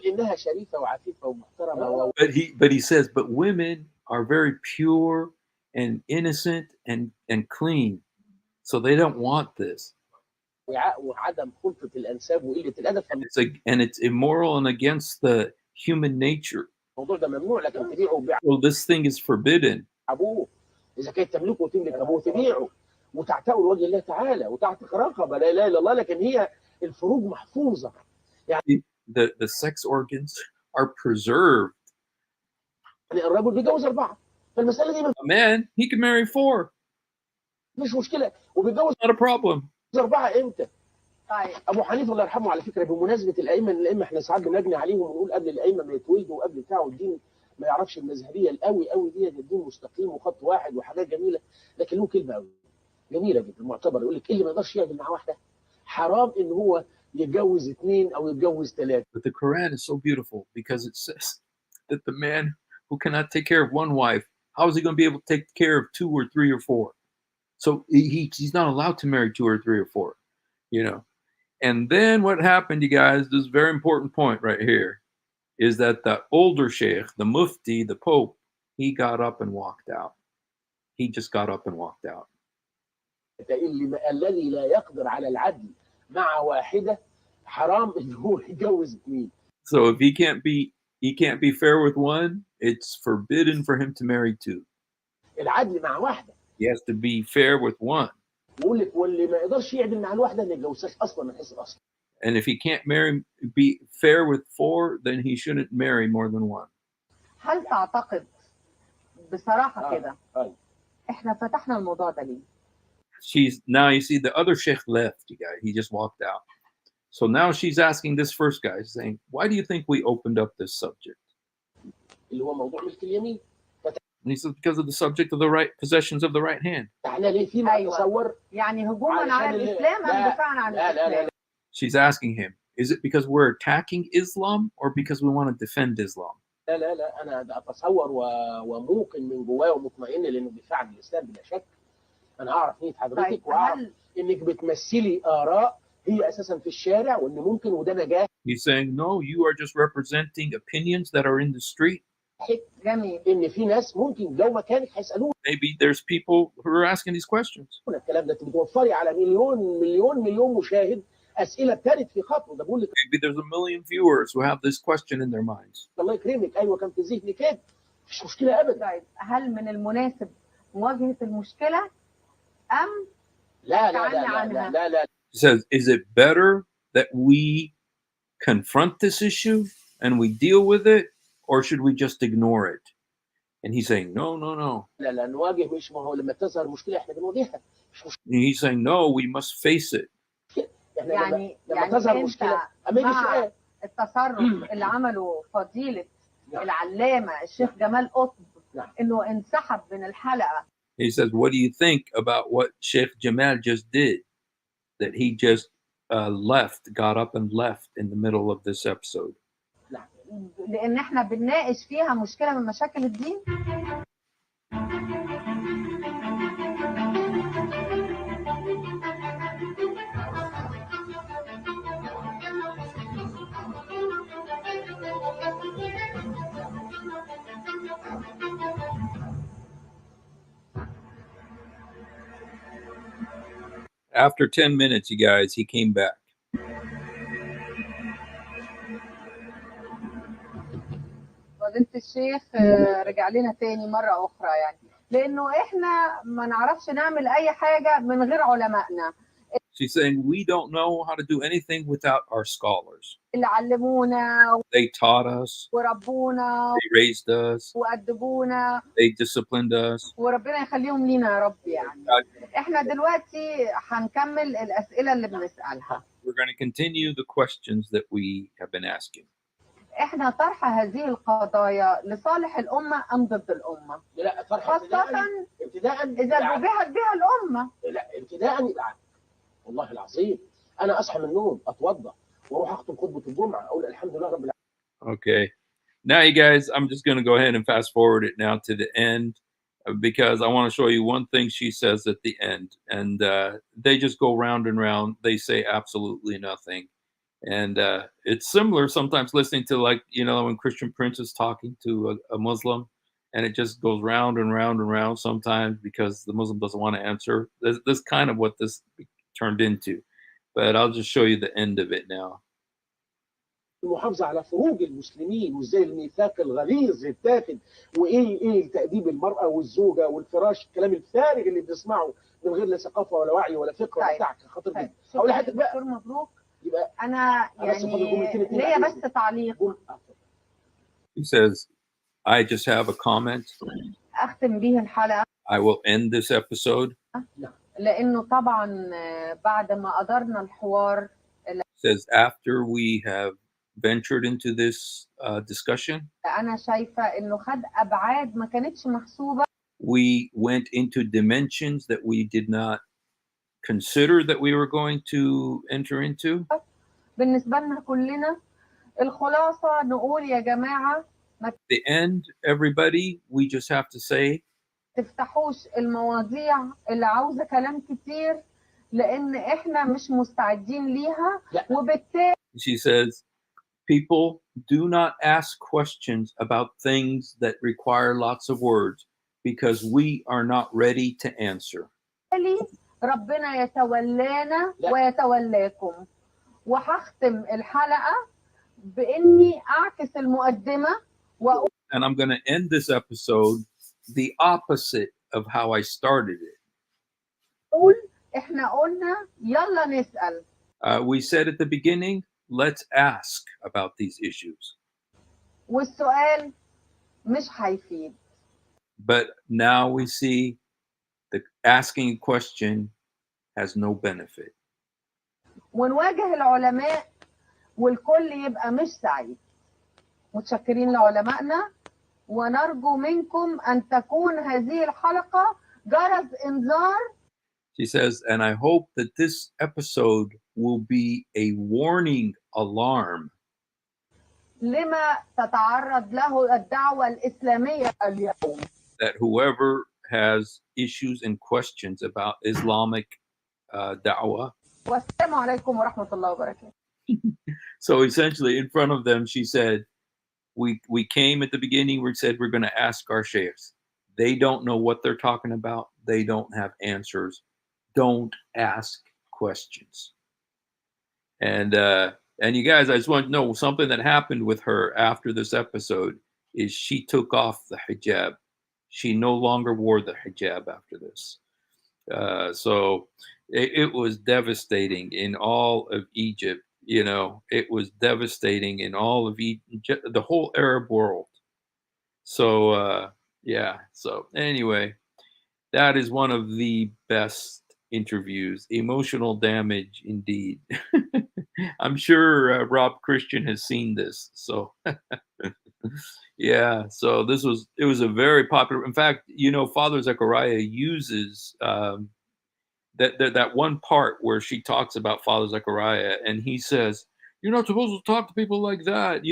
انها شريفه وعفيفه ومحترمه. But he says, but women are very pure and innocent and clean, so they don't want this. وعدم خلطه الانساب وقله الادب. And it's immoral and against the human nature. الموضوع ده ممنوع، لكن تبيعه بيع Well, this thing is forbidden. ابوه. اذا كانت تملكه وتملك ابوه تبيعه وتعتقوا لوجه الله تعالى وتعتق رقبه لا اله الا الله، لكن هي الفروج محفوظه. يعني The sex organs are preserved. يعني الرجل بيتجوز 4، فالمساله دي A man, he can marry 4. مش مشكله، وبيتجوز Not a problem. 4 امتى؟ طيب ابو حنيفه الله يرحمه على فكره، بمناسبه الائمه احنا ساعات بنجني عليهم ونقول قبل الائمه ما يتولدوا وقبل بتاعه الدين ما يعرفش المذهبيه القوي قوي دي، الدين مستقيم وخط واحد وحاجات جميله، لكن له كلمه قوي جميله جدا معتبر، يقول لك اللي ما يقدرش يعمل مع واحده حرام ان هو يتجوز 2 او يتجوز 3. But the Quran is so beautiful because it says that the man who cannot take care of one wife, how is he going to be able to take care of 2 or 3 or 4? So he's not allowed to marry 2 or 3 or 4, you know. And then what happened, you guys, this very important point right here, is that the older sheikh, the mufti, the pope, he got up and walked out. He just got up and walked out. الذي لا يقدر على العدل مع واحده حرام ان هو يتجوز 2. So if he can't be fair with one, it's forbidden for him to marry 2. العدل مع واحده. He has to be fair with one. بقول لك واللي ما يقدرش يعدل مع الواحده ما يتجوزهاش اصلا من حيث الاصل. And if he can't be fair with 4, then he shouldn't marry more than 1. هل تعتقد بصراحه كده احنا فتحنا الموضوع ده ليه؟ Now you see the other sheikh left, you guys. He just walked out. So now she's asking this first guy, saying, why do you think we opened up this subject? اللي هو موضوع ملك اليمين. And he says, because of the subject of the right possessions of the right hand. احنا ليه فيما نتصور يعني هجوما على الاسلام ام دفاعا عن الاسلام؟ She's asking him, is it because we're attacking Islam or because we want to defend Islam? لا انا اتصور وموقن من جوايا ومطمئن لانه دفاع عن الاسلام بلا شك. انا اعرف نيه حضرتك واعرف انك بتمثلي اراء هي اساسا في الشارع وان ممكن وده نجاح. He's saying, no, you are just representing opinions that are in the street. جميل. ان في ناس ممكن لو مكانك هيسالوه. Maybe there's people who are asking these questions. الكلام ده بتوفري على مليون مشاهد اسئله ابتدت في خطوه. ده بقول لك maybe there's a million viewers who have this question in their minds. الله يكرمك، ايوه كان في ذهني كده، مش مشكله ابدا. طيب هل من المناسب مواجهه المشكله ام لا. He says, is it better that we confront this issue and we deal with it, or should we just ignore it? And he's saying, no. لا نواجه، مش ما هو لما تظهر مشكله احنا بنواجهها. He's saying, no, we must face it. يعني لما تظهر مشكله مع التصرف اللي عمله فضيله العلامه الشيخ جمال قطب انه انسحب من الحلقه. He says, what do you think about what Sheikh Jamal just did? That he just got up and left in the middle of this episode. لان احنا بنناقش فيها مشكله من مشاكل الدين. After 10 minutes, you guys, he came back. فضيلة الشيخ رجع لنا تاني مرة أخرى، يعني لأنه إحنا ما نعرفش نعمل أي حاجة من غير علمائنا. She's saying we don't know how to do anything without our scholars. اللي علمونا. They taught us. وربونا. They raised us. وأدبونا. They disciplined us. وربنا يخليهم لينا يا رب. يعني إحنا دلوقتي هنكمل الأسئلة اللي بنسألها. We're going to continue the questions that we have been asking. إحنا طرح هذه القضايا لصالح الأمة أم ضد الأمة؟ لا، طرح خاصة إذا جبهت بها الأمة. لا، ابتداء يبقى والله العظيم أنا أصحى من النوم أتوضأ وأروح أخطب خطبة الجمعة أقول الحمد لله رب العالمين. Okay. now, you guys, I'm just going to go ahead and fast forward it now to the end because I want to show you one thing she says at the end. And they just go round and round. They say absolutely nothing. And it's similar sometimes listening to, like, when Christian Prince is talking to a Muslim, and it just goes round and round and round sometimes because the Muslim doesn't want to answer. This kind of what this turned into. But I'll just show you the end of it now. المحافظه على فروج المسلمين وازاي الميثاق الغليظ يتاخد وايه تاديب المراه والزوجه والفراش، الكلام الفارغ اللي بنسمعه من غير لا ثقافه ولا وعي ولا فقه ولا بتاع خطر جدا. اقول لحضرتك دكتور مبروك. يبقى انا يعني ليا بس تعليق. He says, I just have a comment. اختم بيه الحلقه. I will end this episode. لانه طبعا بعد ما قدرنا الحوار. Says after we have ventured into this discussion. أنا شايفة إنه خد أبعاد ما كانتش محسوبة. We went into dimensions that we did not consider that we were going to enter into. بالنسبة لنا كلنا الخلاصة نقول يا جماعة. The end, everybody, we just have to say. تفتحوش المواضيع اللي عاوزة كلام كتير لأن إحنا مش مستعدين ليها وبالتالي. She says, people, do not ask questions about things that require lots of words because we are not ready to answer. ربنا يتولانا ويتولاكم. وهختم الحلقة بإني أعكس المقدمة And I'm going to end this episode the opposite of how I started it. إحنا قلنا يلا نسأل. We said at the beginning, let's ask about these issues. والسؤال مش هيفيد. But now we see the asking a question has no benefit. ونواجه العلماء والكل يبقى مش سعيد. متشكرين لعلمائنا ونرجو منكم أن تكون هذه الحلقة جرس إنذار. She says, and I hope that this episode will be a warning alarm. لما تتعرض له الدعوة الإسلامية اليوم. That whoever has issues and questions about Islamic da'wah. والسلام عليكم ورحمة الله وبركاته. So essentially in front of them, she said, we came at the beginning, we said we're going to ask our sheikhs. They don't know what they're talking about. They don't have answers. Don't ask questions. And you guys, I just want to know something that happened with her after this episode is she took off the hijab. She no longer wore the hijab after this. So it was devastating in all of Egypt. It was devastating in all of Egypt, the whole Arab world. So, yeah. So anyway, that is one of the best interviews. Emotional damage indeed. I'm sure Rob Christian has seen this. So yeah, so it was a very popular. In fact, Father Zechariah uses that one part where she talks about Father Zechariah, and he says, "You're not supposed to talk to people like that."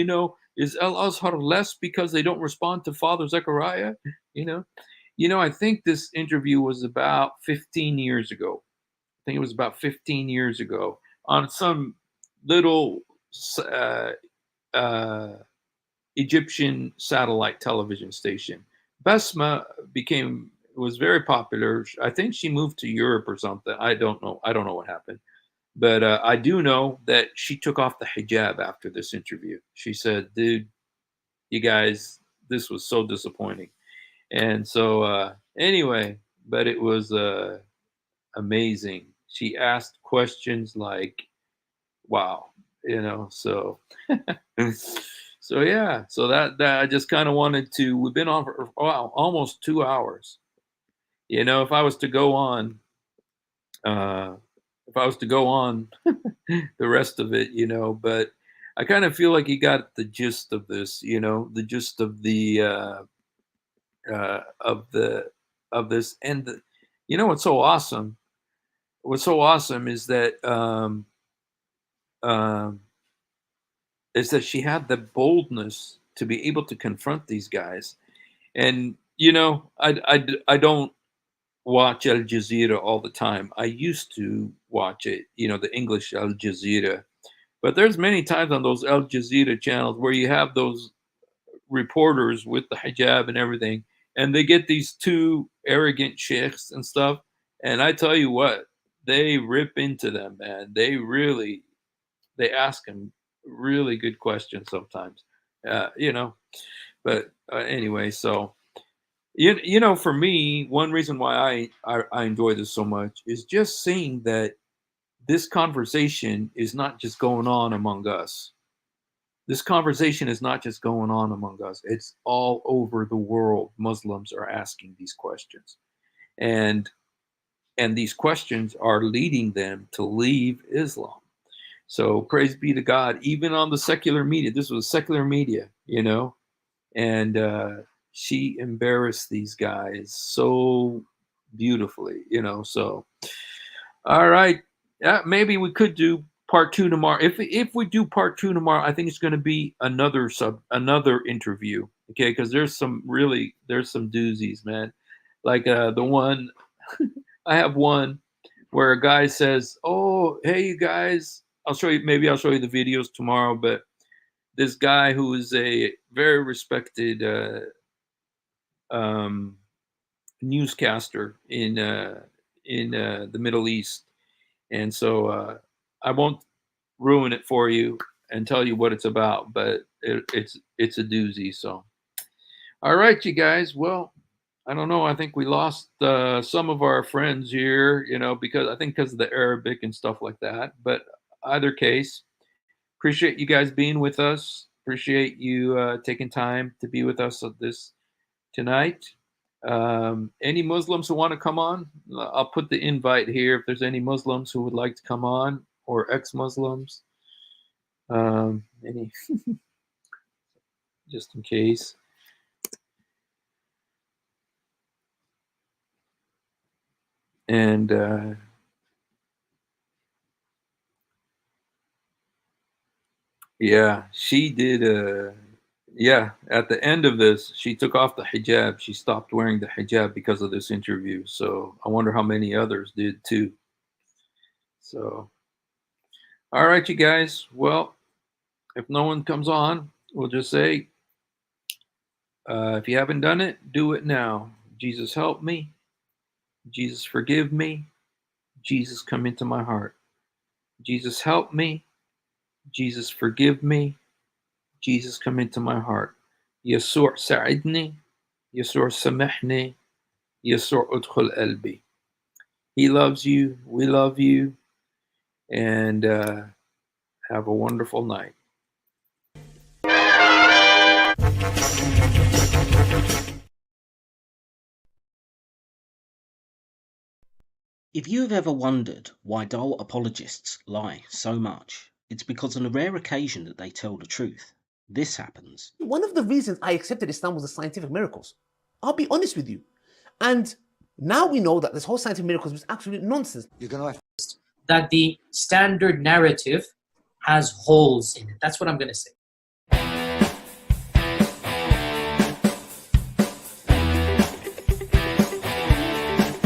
Is El Azhar less because they don't respond to Father Zechariah? I think this interview was about 15 years ago. I think it was about 15 years ago on some little Egyptian satellite television station. Basma was very popular. I think she moved to Europe or something. I don't know what happened. But I do know that she took off the hijab after this interview. She said, dude, you guys, this was so disappointing. And so anyway, but it was amazing. She asked questions like, wow, so so yeah, so that I just kind of wanted to, we've been on for almost 2 hours. If I was to go on the rest of it, but I kind of feel like you got the gist of this, the gist of the of this. And what's so awesome is that is that she had the boldness to be able to confront these guys. And I don't watch Al Jazeera all the time. I used to watch it, the English Al Jazeera. But there's many times on those Al Jazeera channels where you have those reporters with the hijab and everything, and they get these two arrogant sheikhs and stuff. And I tell you what, they rip into them, man. They ask them really good questions sometimes, But anyway, so for me, one reason why I enjoy this so much is just seeing that this conversation is not just going on among us. This conversation is not just going on among us. It's all over the world. Muslims are asking these questions, and these questions are leading them to leave Islam. So praise be to God. Even on the secular media, this was secular media, and she embarrassed these guys so beautifully, So, all right, maybe we could do part 2 tomorrow. If we do part 2 tomorrow, I think it's going to be another interview, okay? Because there's some doozies, man. Like the one I have one where a guy says, "Oh, hey, you guys, I'll show you the videos tomorrow." But this guy who is a very respected newscaster in the Middle East, and so I won't ruin it for you and tell you what it's about, but it's a doozy. So, all right, you guys. Well, I don't know. I think we lost some of our friends here, because of the Arabic and stuff like that. But either case, appreciate you guys being with us. Appreciate you taking time to be with us tonight. Any Muslims who want to come on, I'll put the invite here. If there's any Muslims who would like to come on, or ex-Muslims, any, just in case. And yeah, she did. At the end of this, she took off the hijab. She stopped wearing the hijab because of this interview. So I wonder how many others did too. So, all right, you guys. Well, if no one comes on, we'll just say, if you haven't done it, do it now. Jesus, help me. Jesus, forgive me. Jesus, come into my heart. Jesus, help me. Jesus, forgive me. Jesus, come into my heart. يسوع ساعدني. يسوع سامحني. يسوع ادخل قلبي. He loves you. We love you. And have a wonderful night. If you have ever wondered why dull apologists lie so much, it's because on a rare occasion that they tell the truth, this happens. One of the reasons I accepted Islam was the scientific miracles. I'll be honest with you. And now we know that this whole scientific miracles was absolute nonsense. That the standard narrative has holes in it. That's what I'm going to say.